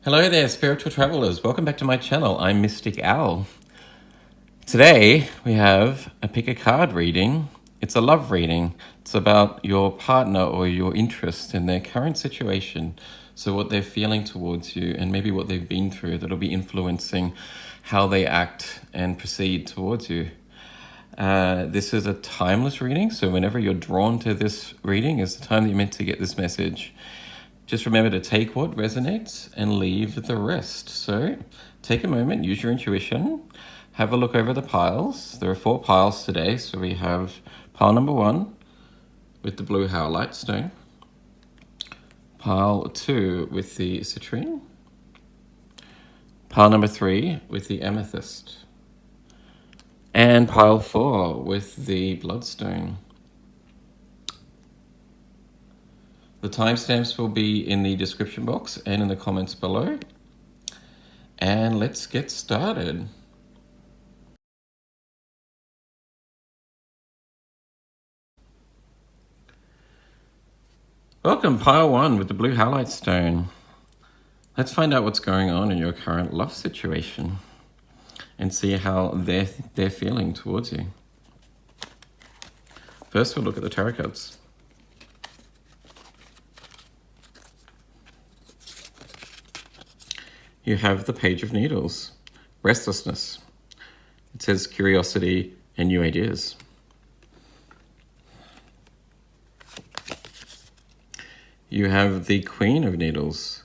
Hello there, spiritual travelers. Welcome back to my channel. I'm Mystic Owl. Today we have a Pickacard reading. It's a love reading. It's about your partner or your interest in their current situation. So what they're feeling towards you and maybe what they've been through that'll be influencing how they act and proceed towards you. This is a timeless reading, so whenever you're drawn to this reading is the time that you're meant to get this message. Just remember to take what resonates and leave the rest. So take a moment, use your intuition, have a look over the piles. There are 4 piles today. So we have pile number 1 with the blue howlite stone, pile 2 with the citrine, pile number 3 with the amethyst, and pile 4 with the bloodstone. The timestamps will be in the description box and in the comments below. And let's get started. Welcome, pile 1 with the blue howlite stone. Let's find out what's going on in your current love situation and see how they're feeling towards you. First, we'll look at the tarot cards. You have the Page of Needles, restlessness. It says curiosity and new ideas. You have the Queen of Needles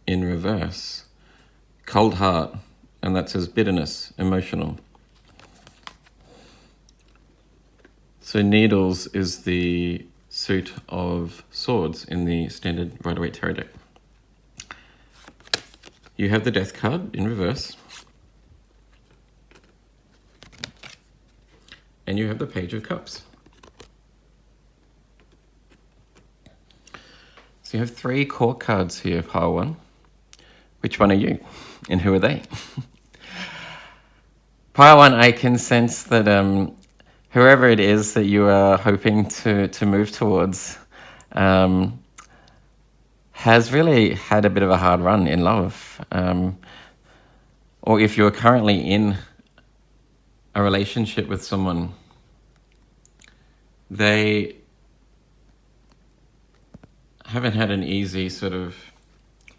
in reverse, cold heart, and that says bitterness, emotional. So Needles is the suit of swords in the standard Rider-Waite Tarot deck. You have the Death card in reverse. And you have the Page of Cups. So you have 3 court cards here, pile 1. Which one are you? And who are they? Pile 1, I can sense that whoever it is that you are hoping to move towards has really had a bit of a hard run in love. Or if you're currently in a relationship with someone, they haven't had an easy sort of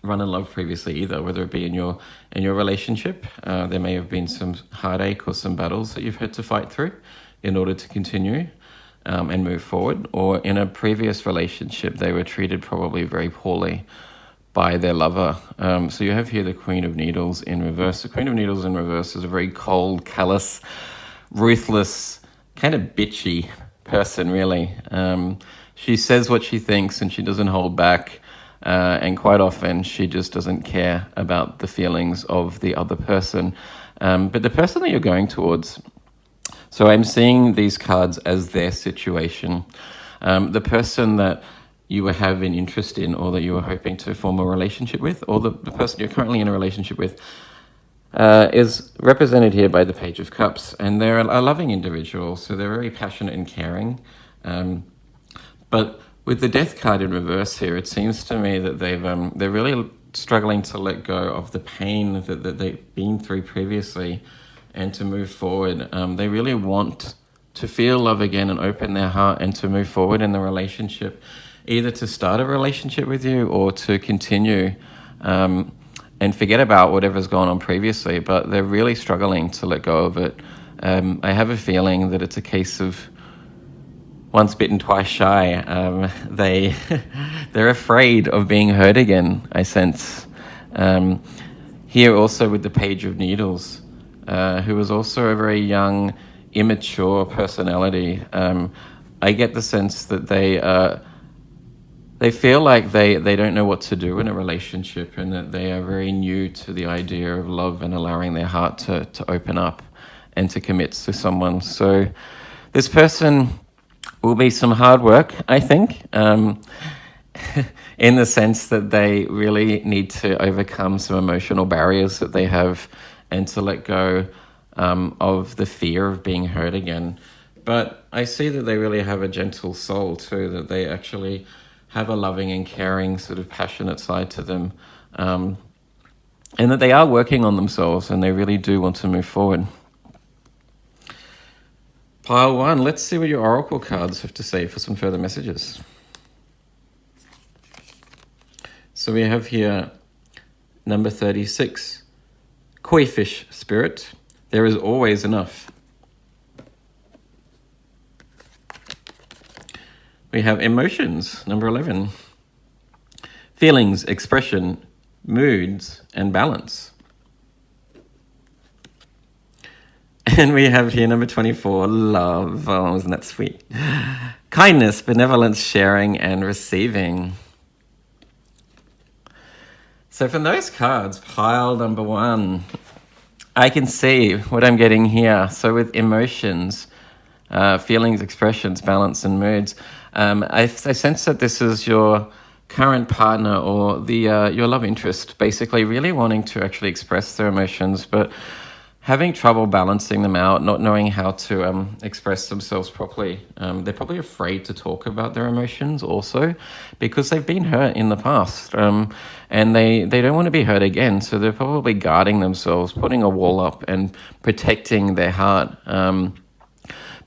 run in love previously either, whether it be in your relationship. There may have been some heartache or some battles that you've had to fight through in order to continue and move forward, or in a previous relationship they were treated probably very poorly by their lover. So you have here the Queen of Needles in reverse. The Queen of Needles in reverse is a very cold, callous, ruthless, kind of bitchy person, really. She says what she thinks and she doesn't hold back. And quite often she just doesn't care about the feelings of the other person. But the person that you're going towards, so I'm seeing these cards as their situation. The person that you have an interest in, or that you are hoping to form a relationship with, or the person you're currently in a relationship with, is represented here by the Page of Cups. And they're a loving individual, so they're very passionate and caring. But with the Death card in reverse here, it seems to me that they're really struggling to let go of the pain that they've been through previously and to move forward. They really want to feel love again and open their heart and to move forward in the relationship, either to start a relationship with you or to continue and forget about whatever's gone on previously, but they're really struggling to let go of it. I have a feeling that it's a case of once bitten, twice shy. They're afraid of being hurt again, I sense. Here also with the Page of Needles, who is also a very young, immature personality. I get the sense that they feel like they don't know what to do in a relationship, and that they are very new to the idea of love and allowing their heart to open up and to commit to someone. So this person will be some hard work, I think, in the sense that they really need to overcome some emotional barriers that they have and to let go of the fear of being hurt again. But I see that they really have a gentle soul too, that they actually have a loving and caring sort of passionate side to them. and that they are working on themselves and they really do want to move forward. Pile 1, let's see what your oracle cards have to say for some further messages. So we have here number 36, Koi fish spirit, there is always enough. We have emotions, number 11, feelings, expression, moods, and balance. And we have here number 24, love. Oh, isn't that sweet? Kindness, benevolence, sharing, and receiving. So from those cards, pile number 1, I can see what I'm getting here. So with emotions, feelings, expressions, balance, and moods, I sense that this is your current partner or your love interest, basically really wanting to actually express their emotions, but having trouble balancing them out, not knowing how to express themselves properly. They're probably afraid to talk about their emotions also because they've been hurt in the past, and they don't want to be hurt again. So they're probably guarding themselves, putting a wall up and protecting their heart.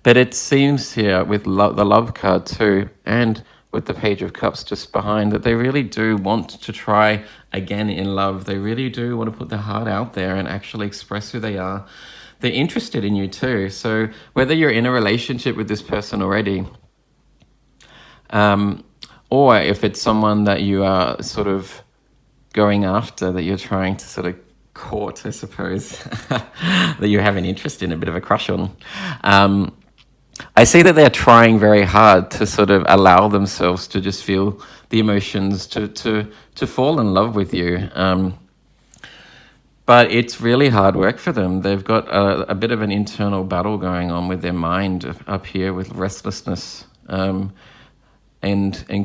But it seems here with the love card too, and with the Page of Cups just behind, that they really do want to try again in love. They really do want to put their heart out there and actually express who they are. They're interested in you too. So whether you're in a relationship with this person already, or if it's someone that you are sort of going after, that you're trying to sort of court, I suppose, that you have an interest in, a bit of a crush on, I see that they're trying very hard to sort of allow themselves to just feel the emotions, to fall in love with you. But it's really hard work for them. They've got a bit of an internal battle going on with their mind up here with restlessness and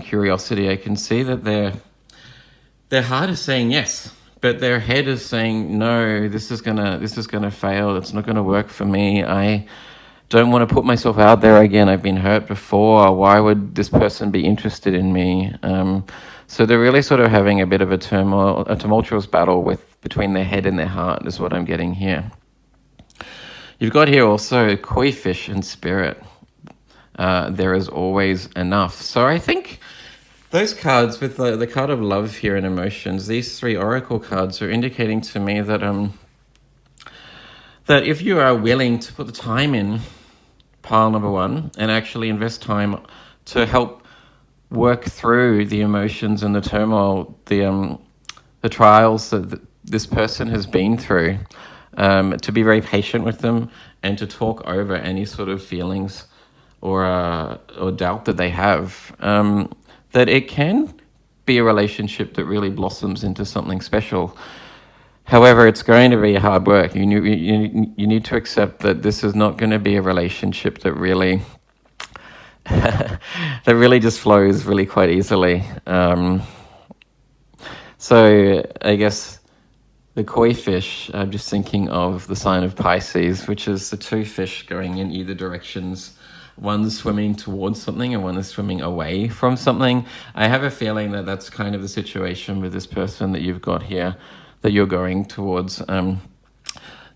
curiosity. I can see that their heart is saying yes, but their head is saying no. This is gonna fail. It's not gonna work for me. I don't want to put myself out there again. I've been hurt before. Why would this person be interested in me? So they're really sort of having a bit of a tumultuous battle between their head and their heart is what I'm getting here. You've got here also koi fish and spirit. There is always enough. So I think those cards with the card of love here and emotions, these 3 oracle cards are indicating to me that that if you are willing to put the time in, pile number 1, and actually invest time to help work through the emotions and the turmoil, the trials that this person has been through, to be very patient with them and to talk over any sort of feelings or doubt that they have, that it can be a relationship that really blossoms into something special. However, it's going to be hard work. You need to accept that this is not going to be a relationship that really that really just flows really quite easily. So I guess the koi fish, I'm just thinking of the sign of Pisces, which is the 2 fish going in either directions. One's swimming towards something and one is swimming away from something. I have a feeling that that's kind of the situation with this person that you've got here, that you're going towards.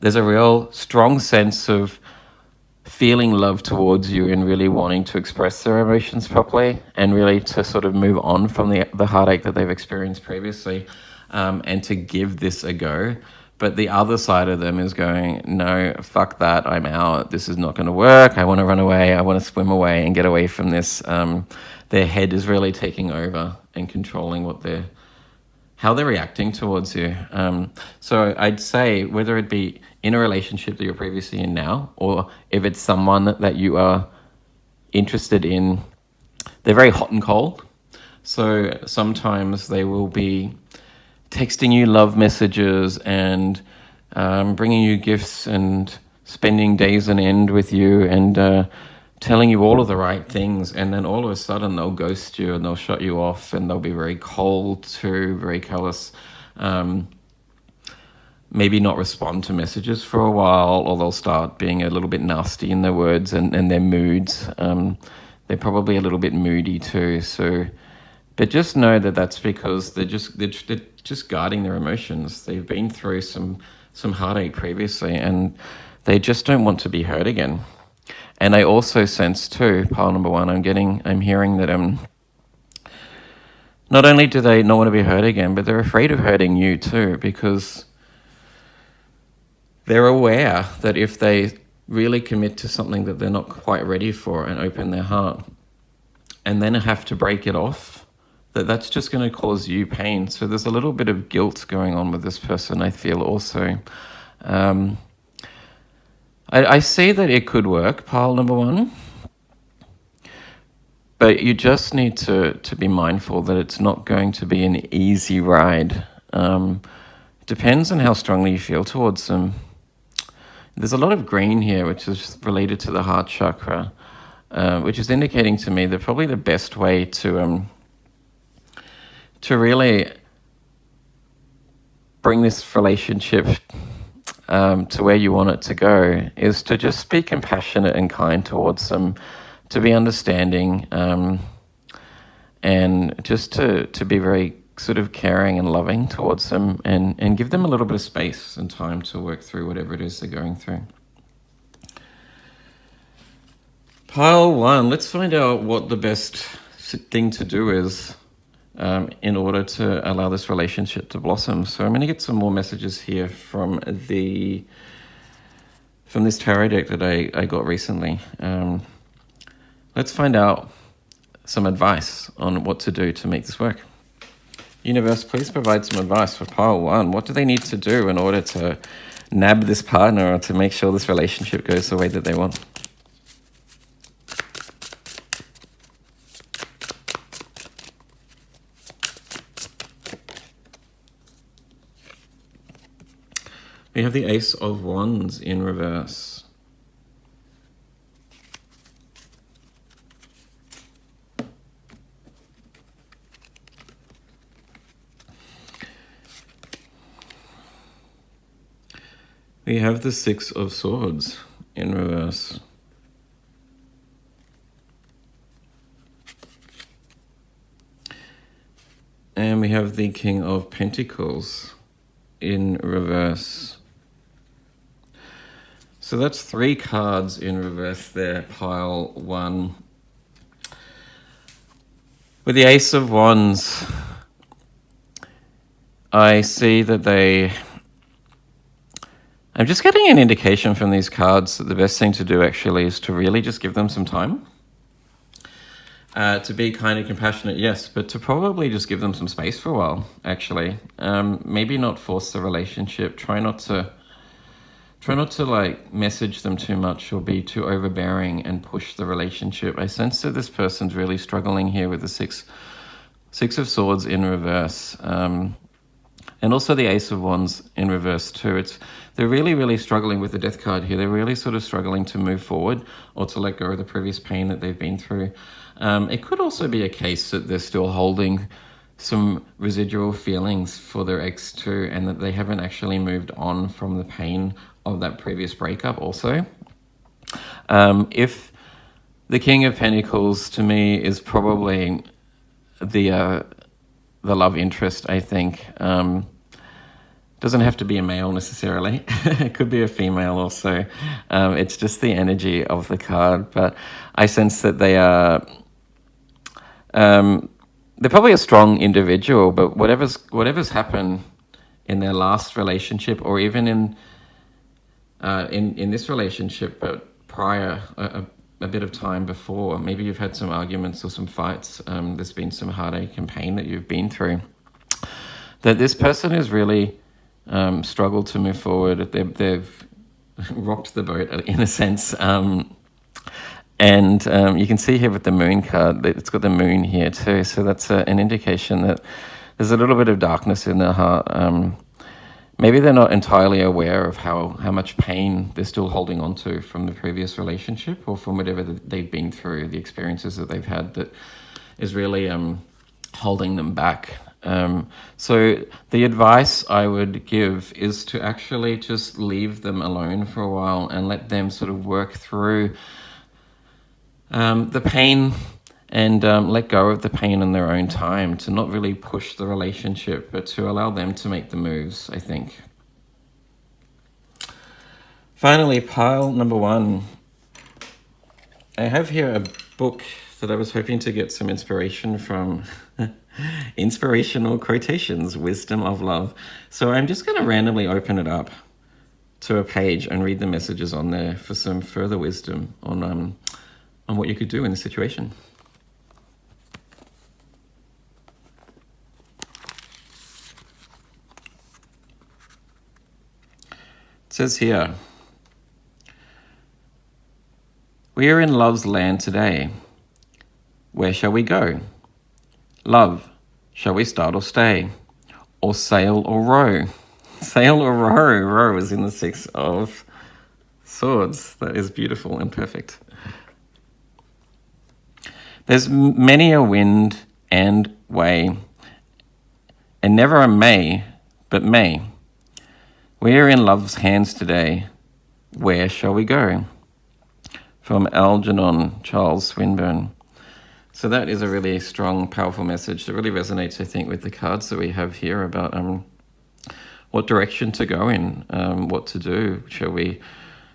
There's a real strong sense of feeling love towards you and really wanting to express their emotions properly and really to sort of move on from the heartache that they've experienced previously, and to give this a go. But the other side of them is going, no, fuck that, I'm out. This is not going to work. I want to run away. I want to swim away and get away from this. Their head is really taking over and controlling how they're reacting towards you. So I'd say whether it be in a relationship that you're previously in now, or if it's someone that you are interested in, they're very hot and cold. So sometimes they will be texting you love messages and bringing you gifts and spending days on end with you and telling you all of the right things, and then all of a sudden they'll ghost you and they'll shut you off and they'll be very cold too, very callous. Maybe not respond to messages for a while, or they'll start being a little bit nasty in their words and their moods. They're probably a little bit moody too. So But just know that that's because they're just guarding their emotions. They've been through some heartache previously, and they just don't want to be hurt again. And I also sense too, pile number one, I'm hearing that not only do they not want to be hurt again, but they're afraid of hurting you too, because they're aware that if they really commit to something that they're not quite ready for and open their heart, and then have to break it off, that's just going to cause you pain. So there's a little bit of guilt going on with this person, I feel also. I see that it could work, pile number one, but you just need to be mindful that it's not going to be an easy ride. Depends on how strongly you feel towards them. There's a lot of green here, which is related to the heart chakra, which is indicating to me that probably the best way to really bring this relationship to where you want it to go is to just be compassionate and kind towards them, to be understanding, and just to be very sort of caring and loving towards them, and give them a little bit of space and time to work through whatever it is they're going through. Pile one, let's find out what the best thing to do is in order to allow this relationship to blossom. So I'm going to get some more messages here from this tarot deck that I got recently. Let's find out some advice on what to do to make this work. Universe, please provide some advice for pile one. What do they need to do in order to nab this partner or to make sure this relationship goes the way that they want? We have the Ace of Wands in reverse. We have the Six of Swords in reverse. And we have the King of Pentacles in reverse. So that's 3 cards in reverse there, pile one. With the Ace of Wands, I see that I'm just getting an indication from these cards that the best thing to do actually is to really just give them some time. To be kind and compassionate, yes, but to probably just give them some space for a while, actually. Maybe not force the relationship. Try not to like message them too much or be too overbearing and push the relationship. I sense that this person's really struggling here with the Six of Swords in reverse. And also the Ace of Wands in reverse too. They're really, really struggling with the Death card here. They're really sort of struggling to move forward or to let go of the previous pain that they've been through. It could also be a case that they're still holding some residual feelings for their ex too, and that they haven't actually moved on from the pain of that previous breakup also. If the King of Pentacles to me is probably the love interest, I think. Doesn't have to be a male necessarily. It could be a female also. It's just the energy of the card. But I sense that they are... they're probably a strong individual, but whatever's happened in their last relationship, or even in this relationship, but prior, a bit of time before, maybe you've had some arguments or some fights, there's been some heartache and pain that you've been through, that this person has really struggled to move forward. They've rocked the boat in a sense. And you can see here with the Moon card that it's got the Moon here too. So that's an indication that there's a little bit of darkness in their heart. Maybe they're not entirely aware of how much pain they're still holding on to from the previous relationship, or from whatever they've been through, the experiences that they've had that is really holding them back. So the advice I would give is to actually just leave them alone for a while and let them sort of work through the pain and let go of the pain in their own time, to not really push the relationship, but to allow them to make the moves, I think. Finally, pile number 1. I have here a book that I was hoping to get some inspiration from. Inspirational quotations, wisdom of love. So I'm just going to randomly open it up to a page and read the messages on there for some further wisdom on what you could do in this situation. It says here, we are in love's land today. Where shall we go? Love, shall we start or stay? Or sail or row? Sail or row? Row is in the 6 of Swords. That is beautiful and perfect. There's many a wind and way, and never a may, but may. We are in love's hands today. Where shall we go? From Algernon, Charles Swinburne. So that is a really strong, powerful message that really resonates, I think, with the cards that we have here about what direction to go in, what to do. Shall we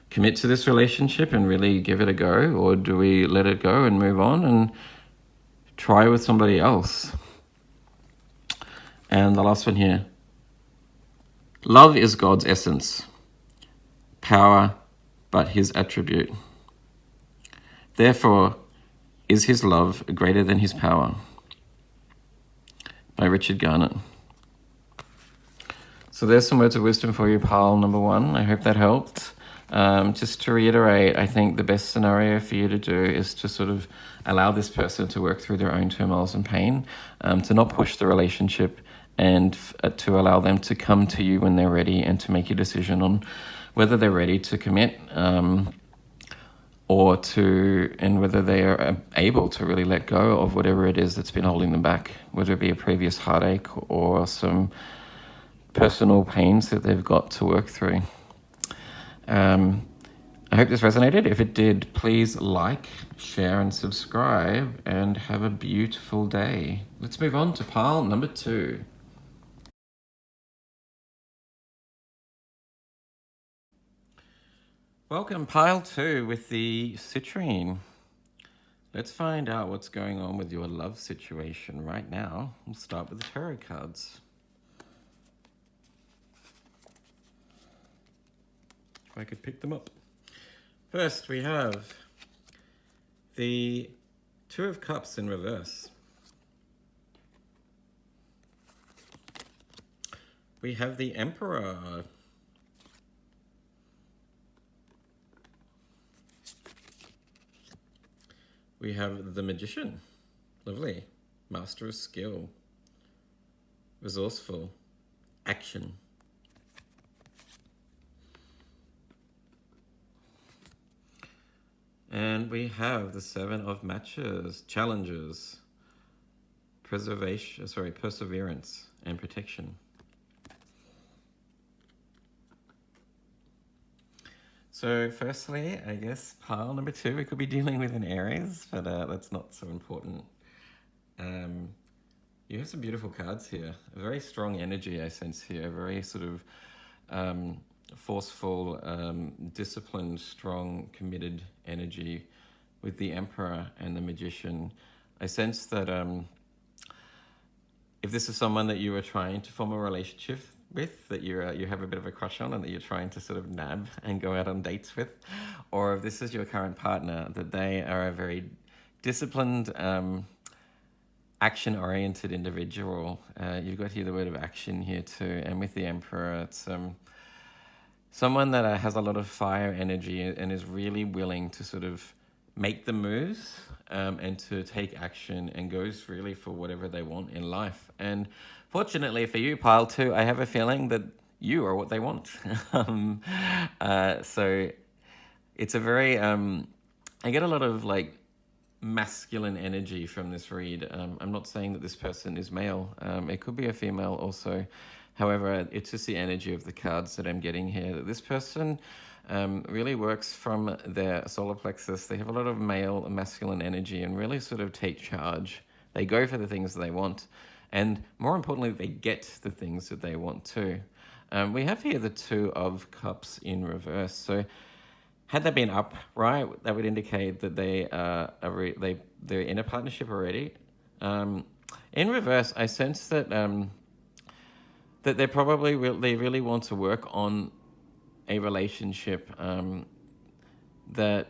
commit to this relationship and really give it a go, or do we let it go and move on and try with somebody else? And the last one here. Love is God's essence, power but his attribute. Therefore, is his love greater than his power? By Richard Garnett. So there's some words of wisdom for you, pile number 1. I hope that helped. Just to reiterate, I think the best scenario for you to do is to sort of allow this person to work through their own turmoils and pain, to not push the relationship, and to allow them to come to you when they're ready and to make a decision on whether they're ready to commit, and whether they are able to really let go of whatever it is that's been holding them back, whether it be a previous heartache or some personal pains that they've got to work through. I hope this resonated. If it did, please like, share, and subscribe, and have a beautiful day. Let's move on to pile number 2. Welcome, pile 2 with the citrine. Let's find out what's going on with your love situation right now. We'll start with the tarot cards. If I could pick them up. First, we have the 2 of Cups in reverse. We have the Emperor. We have the Magician. Lovely. Master of skill. Resourceful. Action. And we have the 7 of Matches. Challenges. Perseverance and protection. So firstly, I guess pile number 2, we could be dealing with an Aries, but that's not so important. You have some beautiful cards here. A very strong energy I sense here. Very sort of forceful, disciplined, strong, committed energy with the Emperor and the Magician. I sense that if this is someone that you are trying to form a relationship with, that you have a bit of a crush on and that you're trying to sort of nab and go out on dates with, or if this is your current partner, that they are a very disciplined, action-oriented individual. You've got here the word of action here too, and with the Emperor, it's someone that has a lot of fire energy and is really willing to sort of make the moves and to take action, and goes really for whatever they want in life. And fortunately for you, pile 2, I have a feeling that you are what they want. So it's a very, I get a lot of like masculine energy from this read. I'm not saying that this person is male. It could be a female also. However, it's just the energy of the cards that I'm getting here, that this person really works from their solar plexus. They have a lot of male and masculine energy and really sort of take charge. They go for the things that they want. And more importantly, they get the things that they want too. We have here the Two of Cups in reverse. So had that been upright, that would indicate that they're in a partnership already. In reverse, I sense that that they really want to work on a relationship that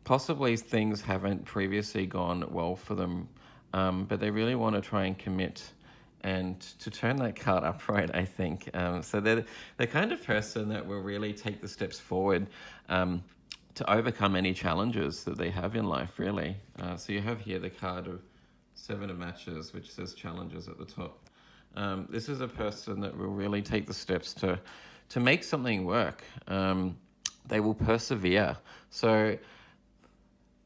possibly things haven't previously gone well for them, but they really want to try and commit and to turn that card upright, I think. So they're the kind of person that will really take the steps forward to overcome any challenges that they have in life, really. So you have here the card of Seven of Matches, which says challenges at the top. This is a person that will really take the steps to make something work. They will persevere. So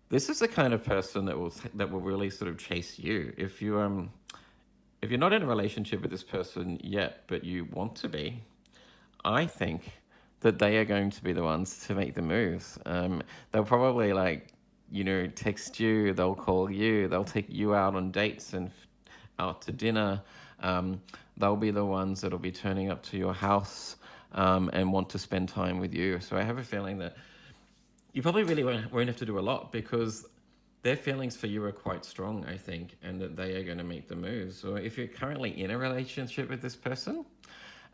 this is the kind of person that will really sort of chase you. If you're not in a relationship with this person yet, but you want to be, I think that they are going to be the ones to make the moves. They'll probably text you, they'll call you, they'll take you out on dates and out to dinner. They'll be the ones that'll be turning up to your house and want to spend time with you. So I have a feeling that you probably really won't have to do a lot because their feelings for you are quite strong, I think, and that they are going to make the moves. So if you're currently in a relationship with this person,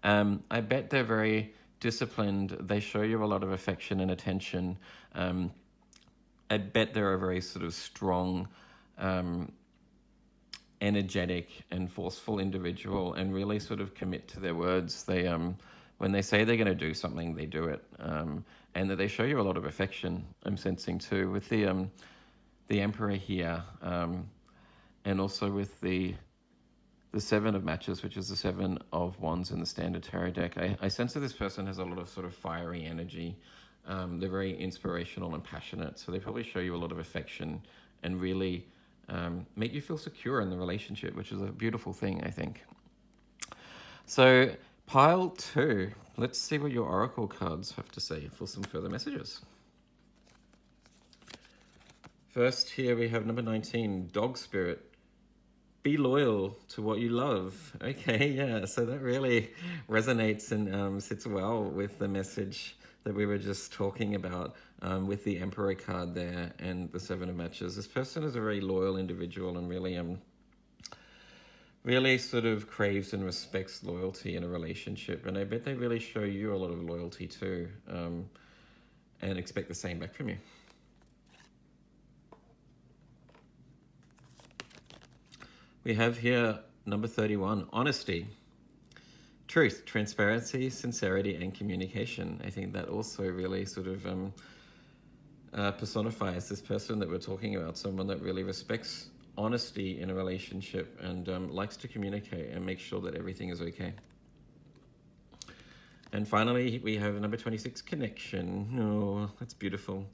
I bet they're very disciplined. They show you a lot of affection and attention. I bet they're a very sort of strong, energetic and forceful individual and really sort of commit to their words. They when they say they're going to do something, they do it. And that they show you a lot of affection, I'm sensing too, with the Emperor here, and also with the Seven of Matches, which is the Seven of Wands in the Standard Tarot deck. I sense that this person has a lot of sort of fiery energy. They're very inspirational and passionate, so they probably show you a lot of affection and really make you feel secure in the relationship, which is a beautiful thing, I think. So pile 2, let's see what your oracle cards have to say for some further messages. First, here we have number 19, Dog Spirit. Be loyal to what you love. Okay, yeah, so that really resonates and sits well with the message that we were just talking about with the Emperor card there and the Seven of Matches. This person is a very loyal individual and really sort of craves and respects loyalty in a relationship. And I bet they really show you a lot of loyalty too, and expect the same back from you. We have here number 31, honesty, truth, transparency, sincerity, and communication. I think that also really sort of personifies this person that we're talking about, someone that really respects honesty in a relationship and likes to communicate and make sure that everything is okay. And finally, we have number 26, connection. Oh, that's beautiful.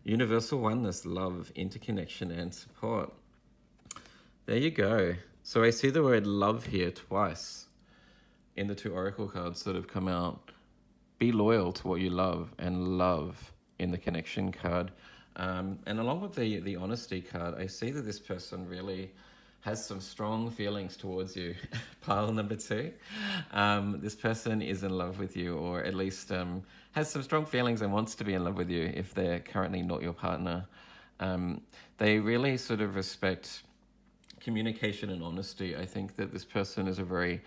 Universal oneness, love, interconnection, and support. There you go. So I see the word love here twice in the 2 oracle cards that have come out. Be loyal to what you love, and love in the connection card. And along with the honesty card, I see that this person really has some strong feelings towards you. Pile number 2. This person is in love with you, or at least has some strong feelings and wants to be in love with you if they're currently not your partner. They really sort of respect communication and honesty. I think that this person is a very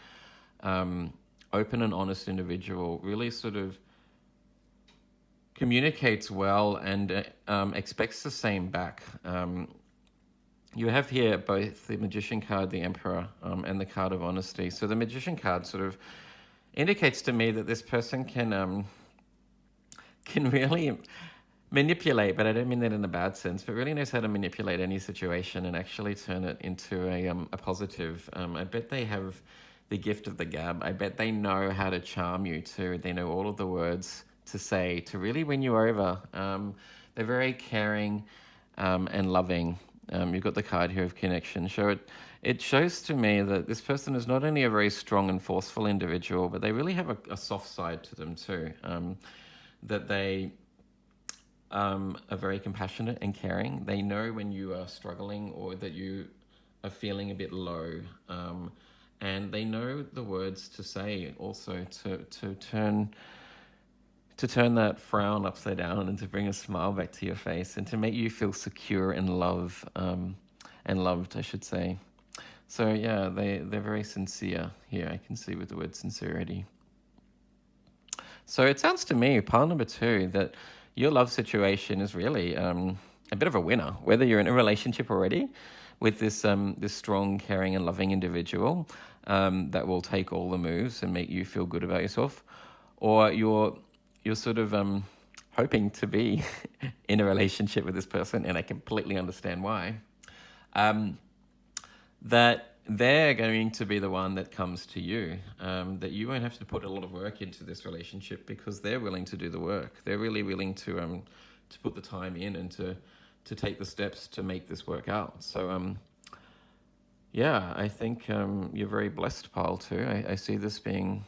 open and honest individual, really sort of communicates well and expects the same back. You have here both the Magician card, the Emperor, and the card of honesty. So the Magician card sort of indicates to me that this person can really manipulate, but I don't mean that in a bad sense, but really knows how to manipulate any situation and actually turn it into a positive. I bet they have the gift of the gab. I bet they know how to charm you too. They know all of the words to say to really win you over. They're very caring and loving. You've got the card here of connection. It shows to me that this person is not only a very strong and forceful individual, but they really have a soft side to them too. That they are very compassionate and caring. They know when you are struggling or that you are feeling a bit low. And they know the words to say also to turn that frown upside down and to bring a smile back to your face and to make you feel secure and loved, I should say. So yeah, they're very sincere here. I can see with the word sincerity. So it sounds to me, pile number 2, that your love situation is really a bit of a winner. Whether you're in a relationship already with this strong, caring, and loving individual that will take all the moves and make you feel good about yourself, or you're sort of hoping to be in a relationship with this person, and I completely understand why. That they're going to be the one that comes to you, that you won't have to put a lot of work into this relationship because they're willing to do the work. They're really willing to put the time in and to take the steps to make this work out. So yeah, I think you're very blessed, pile 2. I see this being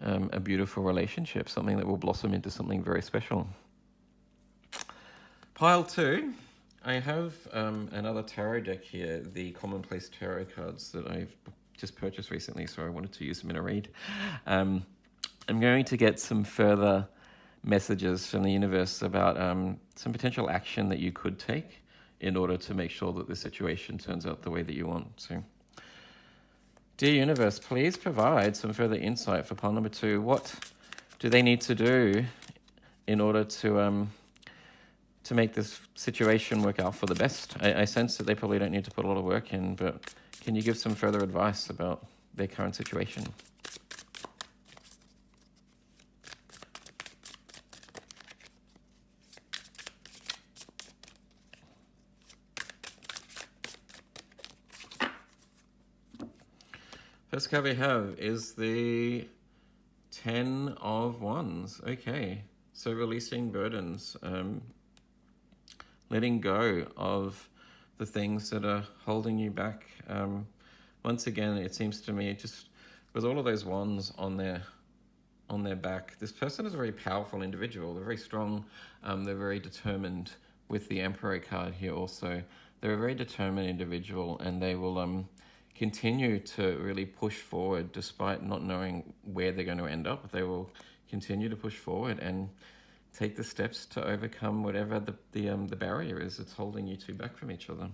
a beautiful relationship, something that will blossom into something very special. Pile 2. I have another tarot deck here, the Commonplace Tarot cards that I've just purchased recently, so I wanted to use them in a read. I'm going to get some further messages from the universe about some potential action that you could take in order to make sure that the situation turns out the way that you want. So, dear universe, please provide some further insight for pile number 2. What do they need to do in order to make this situation work out for the best? I sense that they probably don't need to put a lot of work in, but can you give some further advice about their current situation? First card we have is the 10 of Wands. Okay, so releasing burdens, letting go of the things that are holding you back. Once again, it seems to me, just with all of those wands on their back, this person is a very powerful individual. They're very strong. They're very determined. With the Emperor card here also, they're a very determined individual, and they will continue to really push forward despite not knowing where they're going to end up. They will continue to push forward and take the steps to overcome whatever the barrier is that's holding you two back from each other.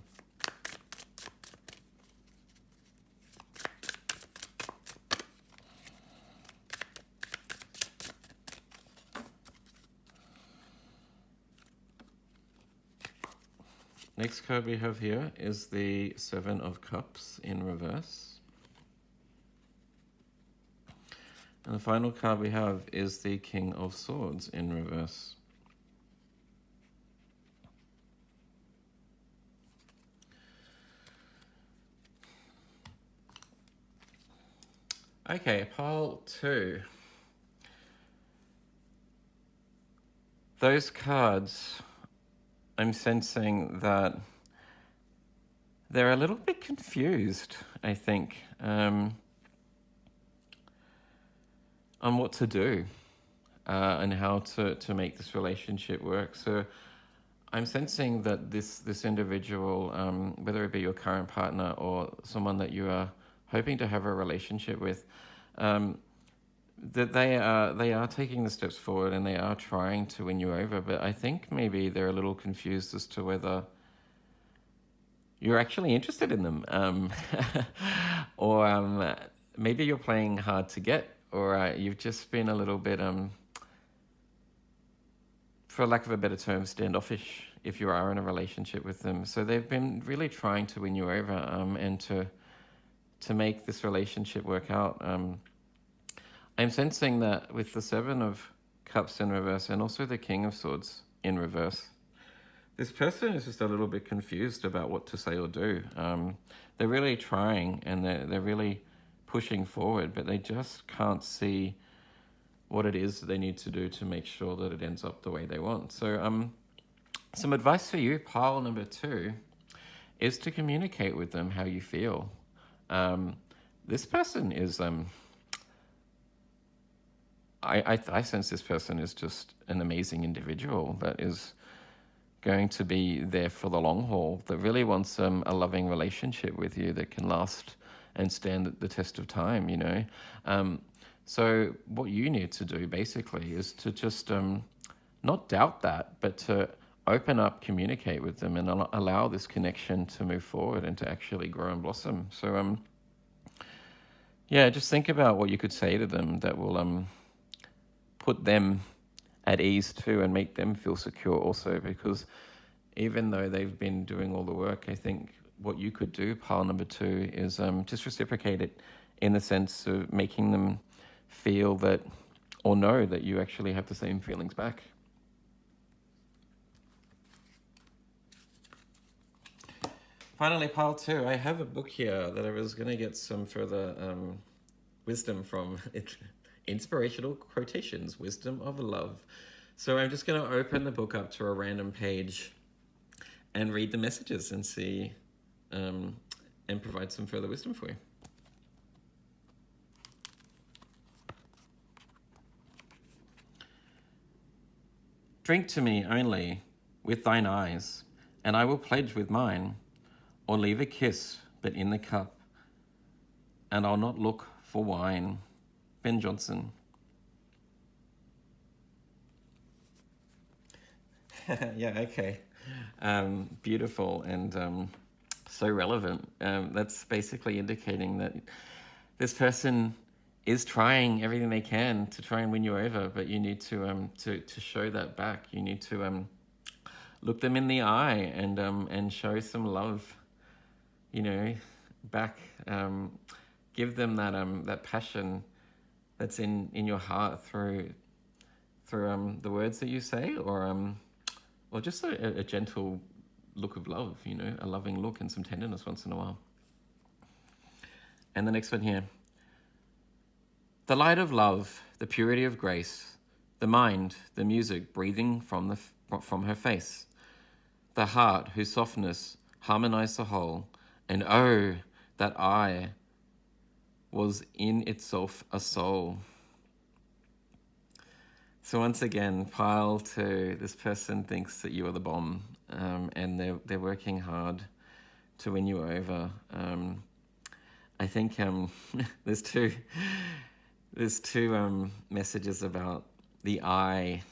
Next card we have here is the 7 of Cups in reverse. And the final card we have is the King of Swords in reverse. Okay, pile 2. Those cards, I'm sensing that they're a little bit confused, I think, on what to do and how to make this relationship work. So I'm sensing that this individual, whether it be your current partner or someone that you are hoping to have a relationship with, that they are taking the steps forward and they are trying to win you over. But I think maybe they're a little confused as to whether you're actually interested in them, or maybe you're playing hard to get, or you've just been a little bit, for lack of a better term, standoffish if you are in a relationship with them. So they've been really trying to win you over and to make this relationship work out. I'm sensing that with the 7 of Cups in reverse and also the King of Swords in reverse, this person is just a little bit confused about what to say or do. They're really trying and they're really pushing forward, but they just can't see what it is that they need to do to make sure that it ends up the way they want. So Some advice for you, pile number 2, is to communicate with them how you feel. This person is, I sense this person is just an amazing individual that is going to be there for the long haul, that really wants a loving relationship with you that can last and stand the test of time, you know. So what you need to do basically is to just not doubt that, but to open up, communicate with them, and allow this connection to move forward and to actually grow and blossom. So yeah, just think about what you could say to them that will put them at ease too and make them feel secure also, because even though they've been doing all the work, I think what you could do, pile number 2, is just reciprocate it in the sense of making them feel that, or know that you actually have the same feelings back. Finally, pile 2, I have a book here that I was going to get some further wisdom from. Inspirational quotations, wisdom of love. So I'm just going to open the book up to a random page and read the messages and see and provide some further wisdom for you. Drink to me only with thine eyes, and I will pledge with mine, or leave a kiss but in the cup, and I'll not look for wine. Ben Jonson. Yeah, okay. Beautiful and so relevant. That's basically indicating that this person is trying everything they can to try and win you over, but you need to show that back. You need to look them in the eye and show some love, you know, back. Give them that passion that's in your heart through the words that you say, or just a gentle look of love, you know, a loving look and some tenderness once in a while. And the next one here. The light of love, the purity of grace, the mind, the music breathing from her face, the heart whose softness harmonized the whole, and oh, that I was in itself a soul. So once again, pile 2, this person thinks that you are the bomb, and they're working hard to win you over. I think there's two messages about the eye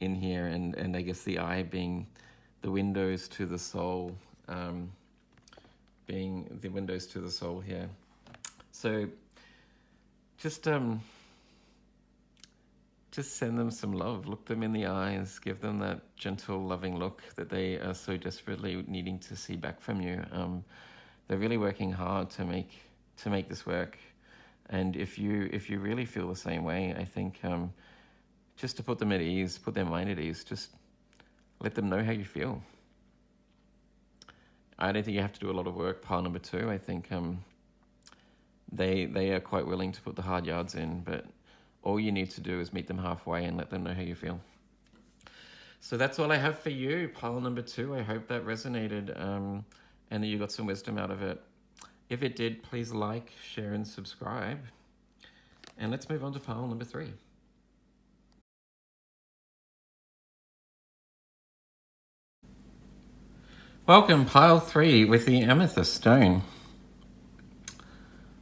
in here, and I guess the eye being the windows to the soul, being the windows to the soul here. So just send them some love, look them in the eyes, give them that gentle, loving look that they are so desperately needing to see back from you. They're really working hard to make this work. And if you really feel the same way, I think just to put them at ease, put their mind at ease, just let them know how you feel. I don't think you have to do a lot of work, pile number 2. I think they are quite willing to put the hard yards in, but all you need to do is meet them halfway and let them know how you feel. So that's all I have for you, pile number 2. I hope that resonated and that you got some wisdom out of it. If it did, please like, share, and subscribe. And let's move on to pile number 3. Welcome, pile 3 with the amethyst stone.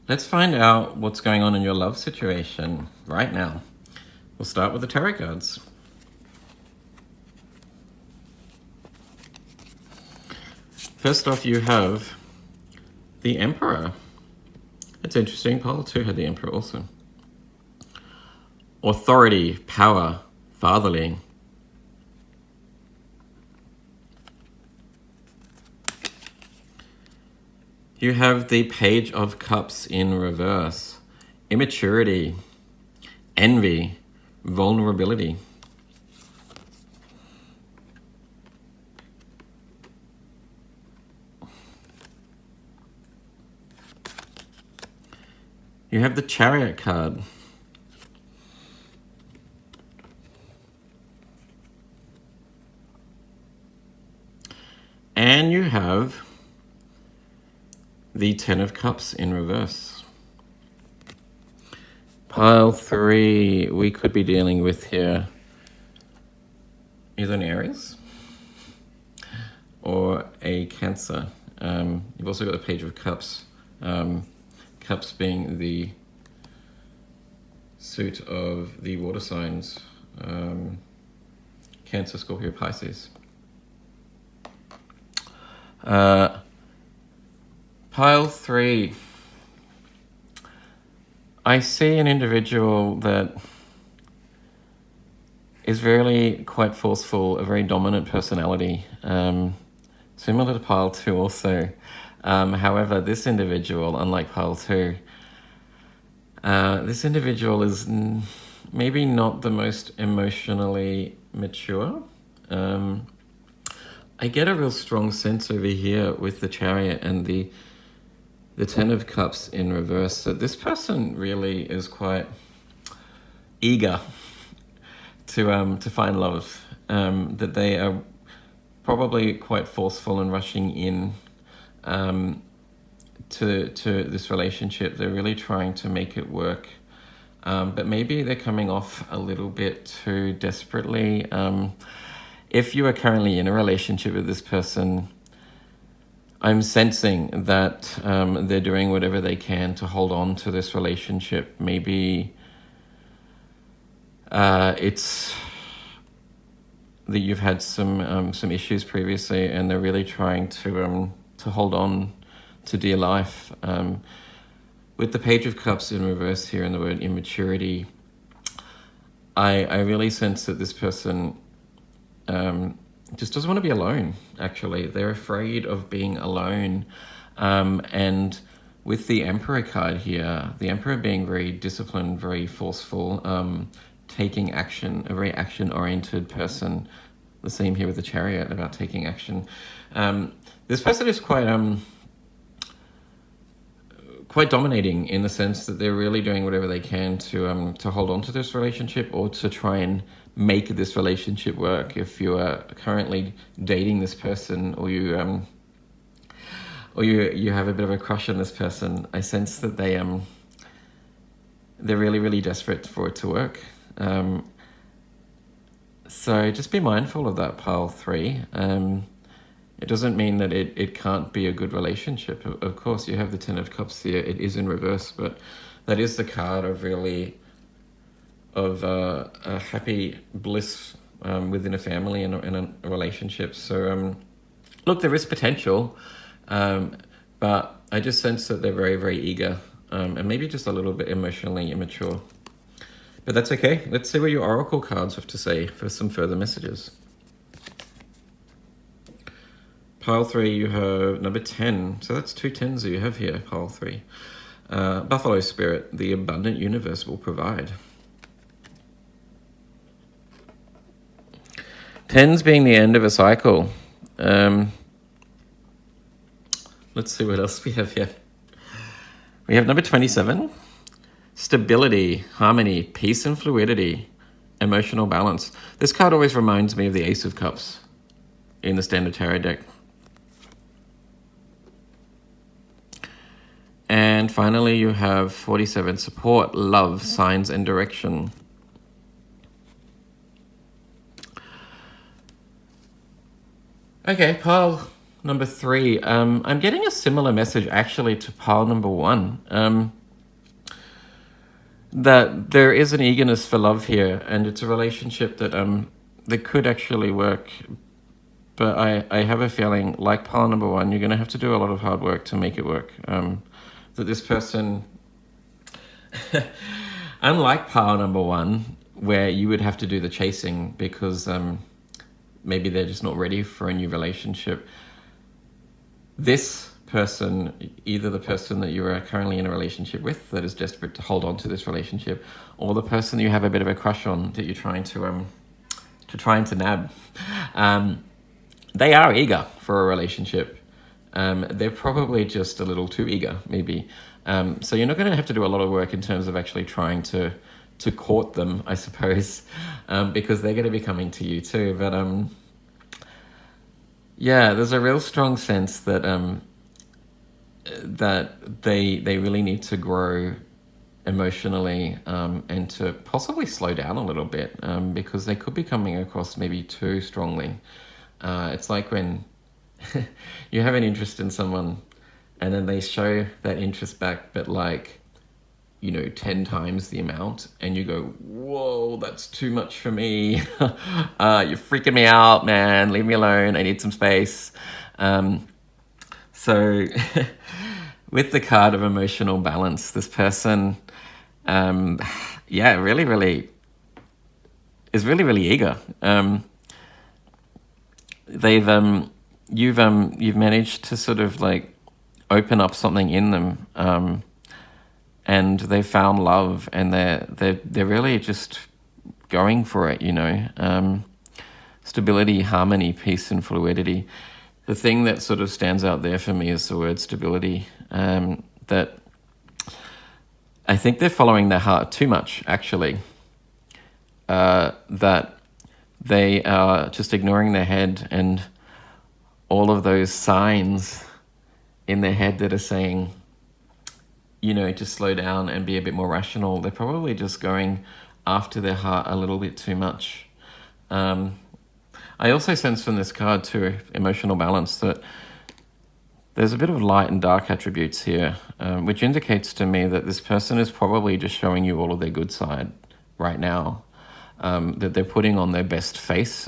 Let's find out what's going on in your love situation right now. We'll start with the tarot cards. First off, you have the Emperor. That's interesting. Pile 2 had the Emperor also. Authority, power, fatherly. You have the Page of Cups in reverse. Immaturity, envy, vulnerability. You have the Chariot card. And you have the Ten of Cups in reverse. Pile 3, we could be dealing with here either an Aries or a Cancer. You've also got the Page of Cups. Cups being the suit of the water signs, Cancer, Scorpio, Pisces. Pile 3. I see an individual that is really quite forceful, a very dominant personality, similar to Pile 2 also. However, this individual, unlike Pile 2, this individual is maybe not the most emotionally mature. I get a real strong sense over here with the Chariot and the Ten of Cups in reverse that this person really is quite eager to find love. That they are probably quite forceful and rushing in to this relationship. They're really trying to make it work, but maybe they're coming off a little bit too desperately. If you are currently in a relationship with this person, I'm sensing that they're doing whatever they can to hold on to this relationship. Maybe it's that you've had some issues previously, and they're really trying to hold on to dear life. With the Page of Cups in reverse here and the word immaturity, I really sense that this person just doesn't want to be alone, actually. They're afraid of being alone. And with the Emperor card here, the Emperor being very disciplined, very forceful, taking action, a very action-oriented person. The same here with the Chariot about taking action. This person is quite dominating in the sense that they're really doing whatever they can to hold on to this relationship or to try and make this relationship work. If you are currently dating this person, or you have a bit of a crush on this person, I sense that they're really, really desperate for it to work. So just be mindful of that, Pile 3. It doesn't mean that it can't be a good relationship. Of course, you have the Ten of Cups here. It is in reverse, but that is the card of a happy bliss within a family and a relationship. So, look, there is potential, but I just sense that they're very, very eager and maybe just a little bit emotionally immature. But that's okay. Let's see what your Oracle cards have to say for some further messages. Pile 3, you have number 10. So that's 2 10s that you have here, Pile 3. Buffalo Spirit, the abundant universe will provide. 10s being the end of a cycle. Let's see what else we have here. We have number 27. Stability, harmony, peace and fluidity, emotional balance. This card always reminds me of the Ace of Cups in the Standard Tarot deck. And finally, you have 47, support, love, signs, and direction. Okay, pile number 3. I'm getting a similar message, actually, to pile number 1. That there is an eagerness for love here, and it's a relationship that could actually work. But I have a feeling, like pile number 1, you're going to have to do a lot of hard work to make it work. That this person, unlike pile number 1, where you would have to do the chasing because maybe they're just not ready for a new relationship, this person, either the person that you are currently in a relationship with that is desperate to hold on to this relationship, or the person you have a bit of a crush on that you're trying to nab, they are eager for a relationship. They're probably just a little too eager, maybe. So you're not going to have to do a lot of work in terms of actually trying to court them, I suppose, because they're going to be coming to you too. But Yeah, there's a real strong sense that that they really need to grow emotionally, and to possibly slow down a little bit, because they could be coming across maybe too strongly. It's like when you have an interest in someone and then they show that interest back, but like, 10 times the amount, and you go, whoa, that's too much for me. You're freaking me out, man. Leave me alone. I need some space. So, with the card of emotional balance, this person, um, yeah, really, really is really, really eager. They've you've managed to sort of like open up something in them, and they've found love, and they're really just going for it. Stability, harmony, peace, and fluidity. The thing that sort of stands out there for me is the word stability. That I think they're following their heart too much, actually. That they are just ignoring their head and all of those signs in their head that are saying, just slow down and be a bit more rational. They're probably just going after their heart a little bit too much. I also sense from this card too, emotional balance, that there's a bit of light and dark attributes here, which indicates to me that this person is probably just showing you all of their good side right now, that they're putting on their best face.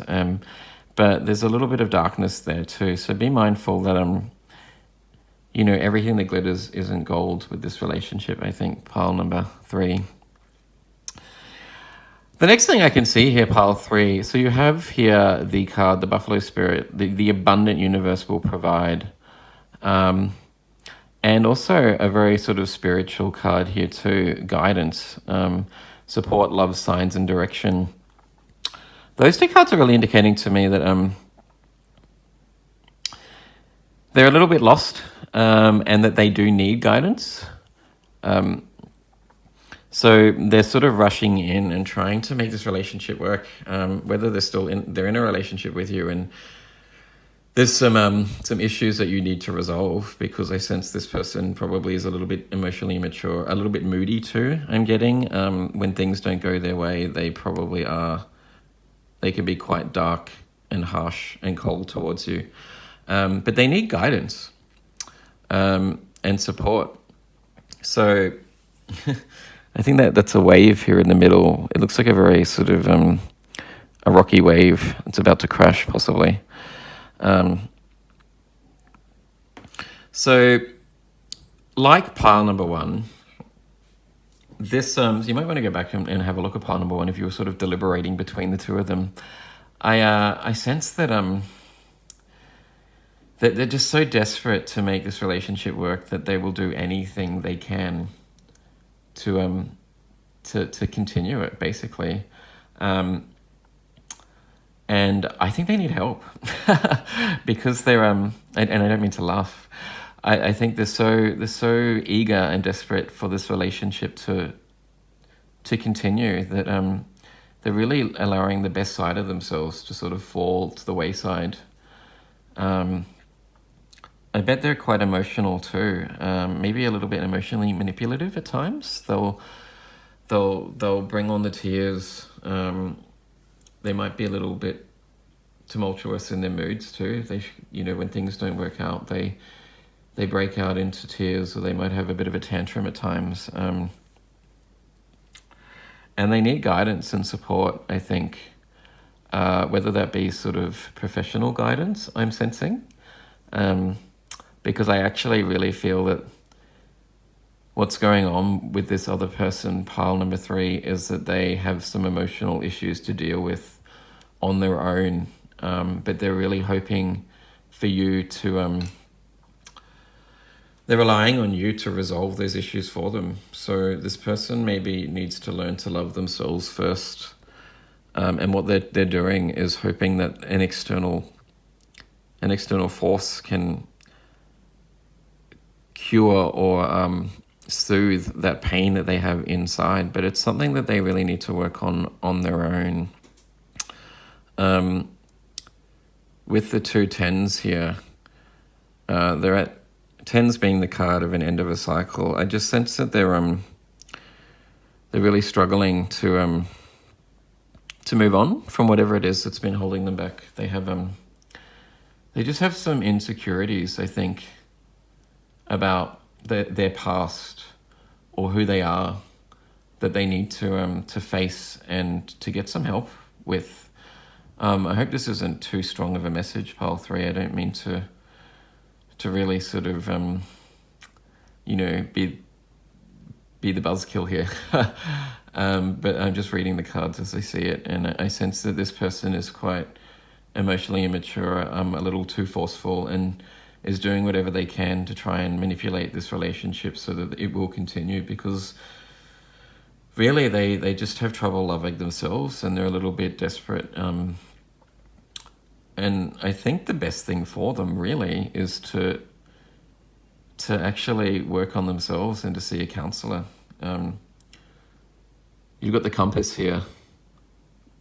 But there's a little bit of darkness there too. So be mindful that, everything that glitters isn't gold with this relationship, I think, pile number 3. The next thing I can see here, pile 3, so you have here the card, the Buffalo Spirit, the abundant universe will provide. And also a very sort of spiritual card here too, guidance, support, love, signs, and direction. Those 2 cards are really indicating to me that they're a little bit lost, and that they do need guidance. So they're sort of rushing in and trying to make this relationship work, whether they're in a relationship with you, and there's some issues that you need to resolve, because I sense this person probably is a little bit emotionally immature, a little bit moody too, I'm getting. When things don't go their way, they probably are. They can be quite dark and harsh and cold towards you. But they need guidance, and support. So I think that's a wave here in the middle. It looks like a very sort of a rocky wave. It's about to crash, possibly. So, like pile number 1, this you might want to go back and have a look at pile number 1 if you were sort of deliberating between the 2 of them. I sense that that they're just so desperate to make this relationship work that they will do anything they can to continue it, basically. And I think they need help because they're and I don't mean to laugh. I think they're so eager and desperate for this relationship to continue that they're really allowing the best side of themselves to sort of fall to the wayside. I bet they're quite emotional too. Maybe a little bit emotionally manipulative at times. They'll bring on the tears. They might be a little bit tumultuous in their moods too. When things don't work out, they break out into tears, or they might have a bit of a tantrum at times. And they need guidance and support, I think, whether that be sort of professional guidance, I'm sensing. Because I actually really feel that what's going on with this other person, pile number 3, is that they have some emotional issues to deal with on their own, but they're really hoping for you to... they're relying on you to resolve those issues for them. So this person maybe needs to learn to love themselves first, and what they're doing is hoping that an external force can cure or soothe that pain that they have inside, but it's something that they really need to work on their own. with the two tens here, they're at tens being the card of an end of a cycle. I just sense that they're really struggling to move on from whatever it is that's been holding them back. They just have some insecurities, I think, about their past or who they are, that they need to face and to get some help with. I hope this isn't too strong of a message, pile 3. I don't mean to really sort of be the buzzkill here. But I'm just reading the cards as I see it, and I sense that this person is quite emotionally immature, a little too forceful, and is doing whatever they can to try and manipulate this relationship so that it will continue, because really they just have trouble loving themselves, and they're a little bit desperate. And I think the best thing for them really is to actually work on themselves and to see a counselor. You've got the compass here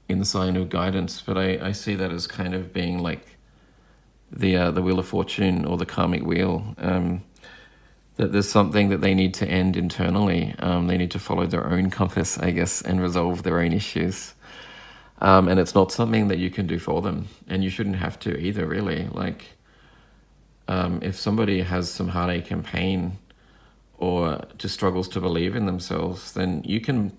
in the sign of guidance, but I see that as kind of being like the Wheel of Fortune or the karmic wheel, that there's something that they need to end internally. They need to follow their own compass, I guess, and resolve their own issues. And it's not something that you can do for them, and you shouldn't have to either, really. Like, if somebody has some heartache and pain, or just struggles to believe in themselves, then you can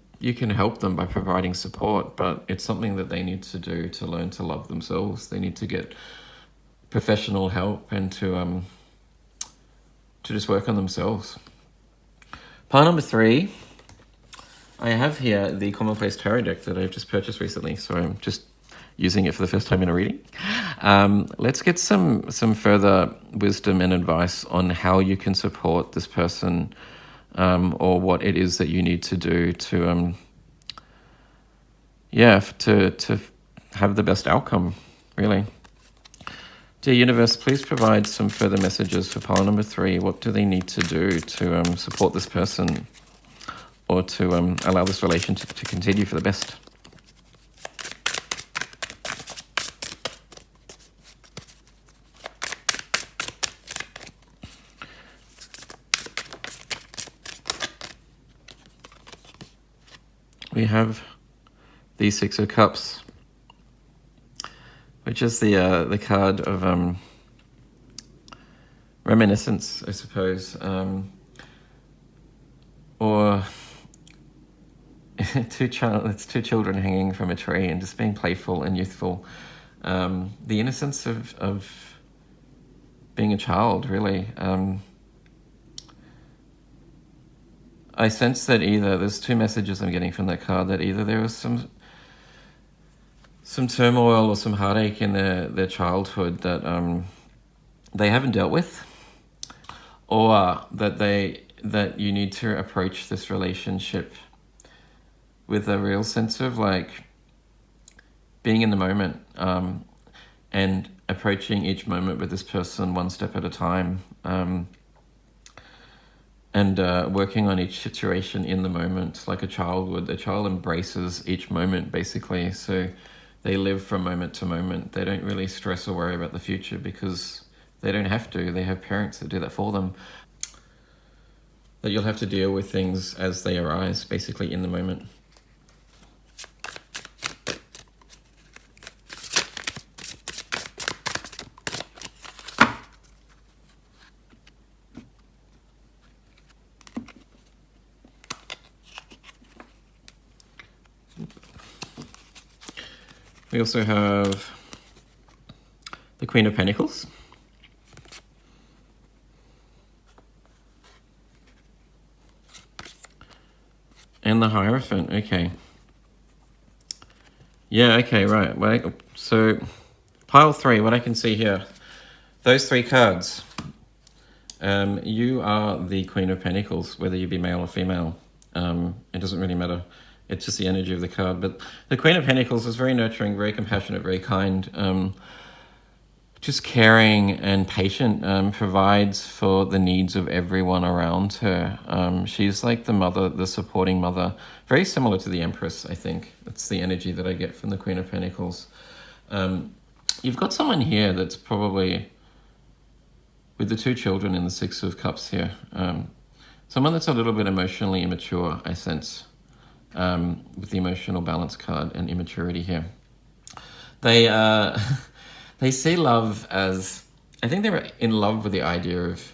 help them by providing support, but it's something that they need to do to learn to love themselves. They need to get professional help and to just work on themselves. Pile number 3, I have here the Commonplace Tarot deck that I've just purchased recently, so I'm just using it for the first time in a reading. Let's get some further wisdom and advice on how you can support this person, or what it is that you need to do to have the best outcome, really. Dear Universe, please provide some further messages for pile number 3. What do they need to do to support this person, or to allow this relationship to continue for the best? We have the 6 of Cups, which is the card of reminiscence, I suppose, or it's two children hanging from a tree and just being playful and youthful. The innocence of being a child, really. I sense that either there's 2 messages I'm getting from that card, that either there was some turmoil or some heartache in their childhood that they haven't dealt with, or that you need to approach this relationship with a real sense of like being in the moment, and approaching each moment with this person one step at a time, and working on each situation in the moment like a child would. A child embraces each moment, basically, so they live from moment to moment. They don't really stress or worry about the future because they don't have to. They have parents that do that for them. That you'll have to deal with things as they arise, basically in the moment. We also have the Queen of Pentacles. And the Hierophant, okay. Yeah, okay, right. Well, so pile 3, what I can see here, those 3 cards, you are the Queen of Pentacles, whether you be male or female. It doesn't really matter. It's just the energy of the card. But the Queen of Pentacles is very nurturing, very compassionate, very kind, just caring and patient, provides for the needs of everyone around her. She's like the mother, the supporting mother, very similar to the Empress, I think. That's the energy that I get from the Queen of Pentacles. You've got someone here that's probably, with the 2 children in the 6 of Cups here, someone that's a little bit emotionally immature, I sense, with the emotional balance card and immaturity here. They they see love as, I think they're in love with the idea of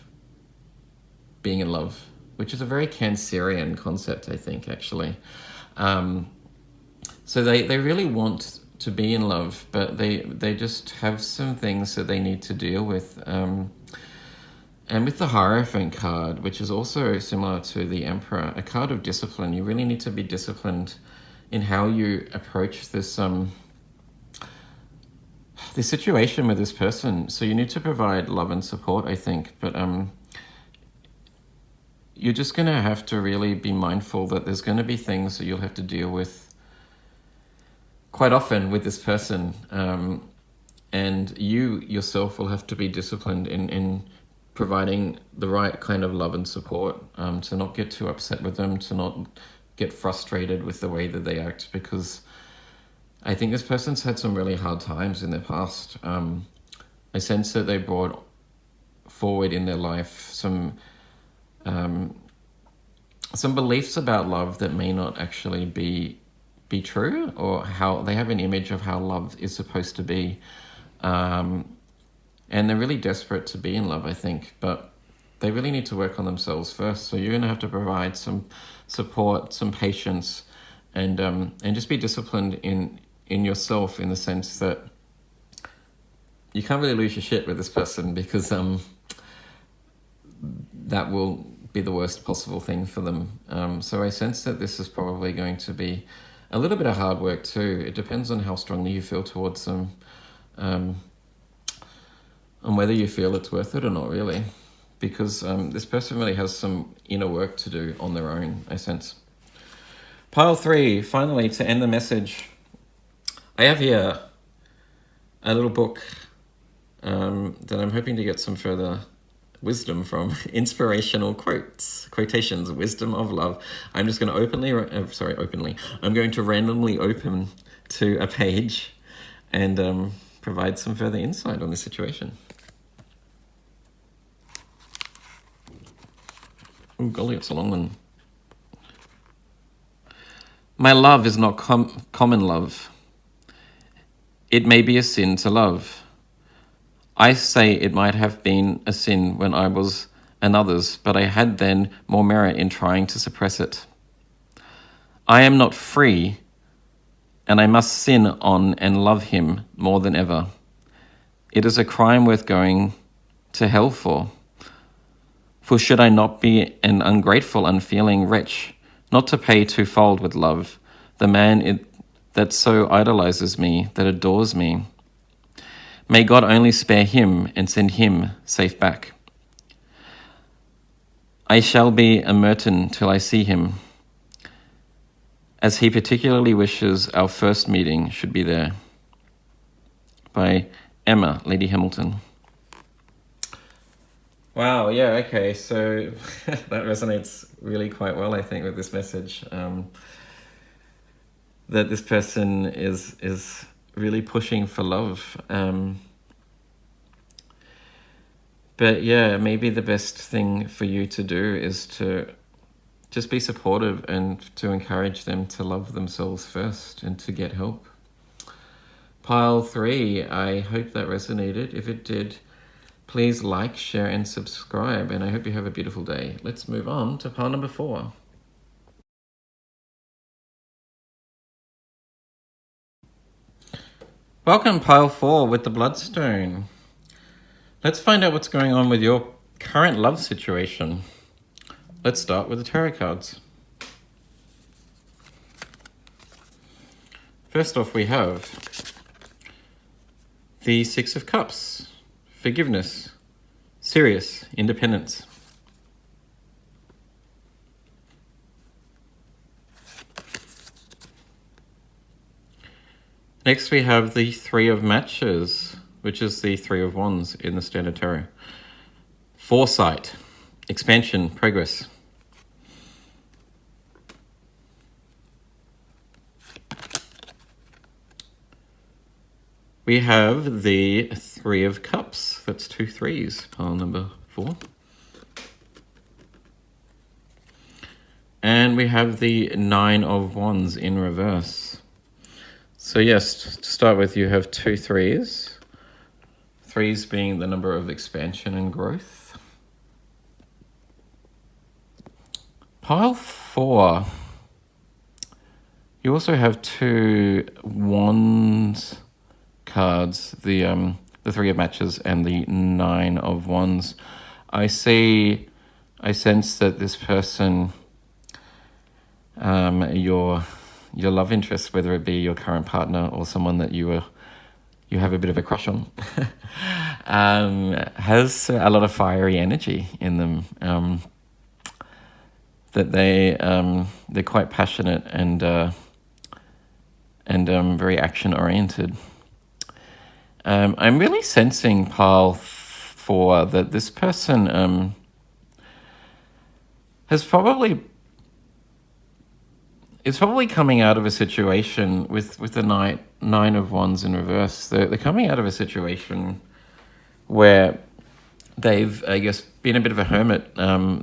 being in love, which is a very Cancerian concept, I think, actually. So they really want to be in love, but they just have some things that they need to deal with. And with the Hierophant card, which is also similar to the Emperor, a card of discipline, you really need to be disciplined in how you approach this this situation with this person. So you need to provide love and support, I think, but you're just going to have to really be mindful that there's going to be things that you'll have to deal with quite often with this person, and you yourself will have to be disciplined in providing the right kind of love and support, to not get too upset with them, to not get frustrated with the way that they act, because I think this person's had some really hard times in their past. I sense that they brought forward in their life some beliefs about love that may not actually be true, or how they have an image of how love is supposed to be. And they're really desperate to be in love, I think, but they really need to work on themselves first. So you're going to have to provide some support, some patience, and just be disciplined in yourself, in the sense that you can't really lose your shit with this person, because that will be the worst possible thing for them. So I sense that this is probably going to be a little bit of hard work too. It depends on how strongly you feel towards them, and whether you feel it's worth it or not, really. Because this person really has some inner work to do on their own, I sense. Pile 3, finally, to end the message. I have here a little book that I'm hoping to get some further wisdom from. Inspirational quotations, wisdom of love. I'm just going to I'm going to randomly open to a page and provide some further insight on this situation. Oh golly, it's a long one. My love is not common love. It may be a sin to love. I say it might have been a sin when I was another's, but I had then more merit in trying to suppress it. I am not free, and I must sin on and love him more than ever. It is a crime worth going to hell for. For should I not be an ungrateful, unfeeling wretch, not to pay twofold with love, the man that so idolizes me, that adores me? May God only spare him and send him safe back. I shall be a Merton till I see him, as he particularly wishes our first meeting should be there. By Emma, Lady Hamilton. Wow, yeah, okay, so that resonates really quite well, I think, with this message. That this person is really pushing for love. But yeah, maybe the best thing for you to do is to just be supportive and to encourage them to love themselves first and to get help. Pile 3, I hope that resonated. If it did, please like, share, and subscribe, and I hope you have a beautiful day. Let's move on to pile number 4. Welcome, pile 4, with the Bloodstone. Let's find out what's going on with your current love situation. Let's start with the tarot cards. First off, we have the 6 of Cups. Forgiveness, serious, independence. Next we have the 3 of Matches, which is the 3 of Wands in the Standard Tarot. Foresight, expansion, progress. we have the Three of Cups. That's 2 threes, pile number 4. And we have the Nine of Wands in reverse. So yes, to start with, you have 2 threes. Threes being the number of expansion and growth. Pile 4. You also have 2 Wands cards, the Three of Matches and the Nine of Wands. I sense that this person, your love interest, whether it be your current partner or someone that you have a bit of a crush on, has a lot of fiery energy in them. That they're quite passionate and very action oriented. I'm really sensing, pile 4, that this person is probably coming out of a situation with the Nine of Wands in reverse. They're coming out of a situation where they've, I guess, been a bit of a hermit.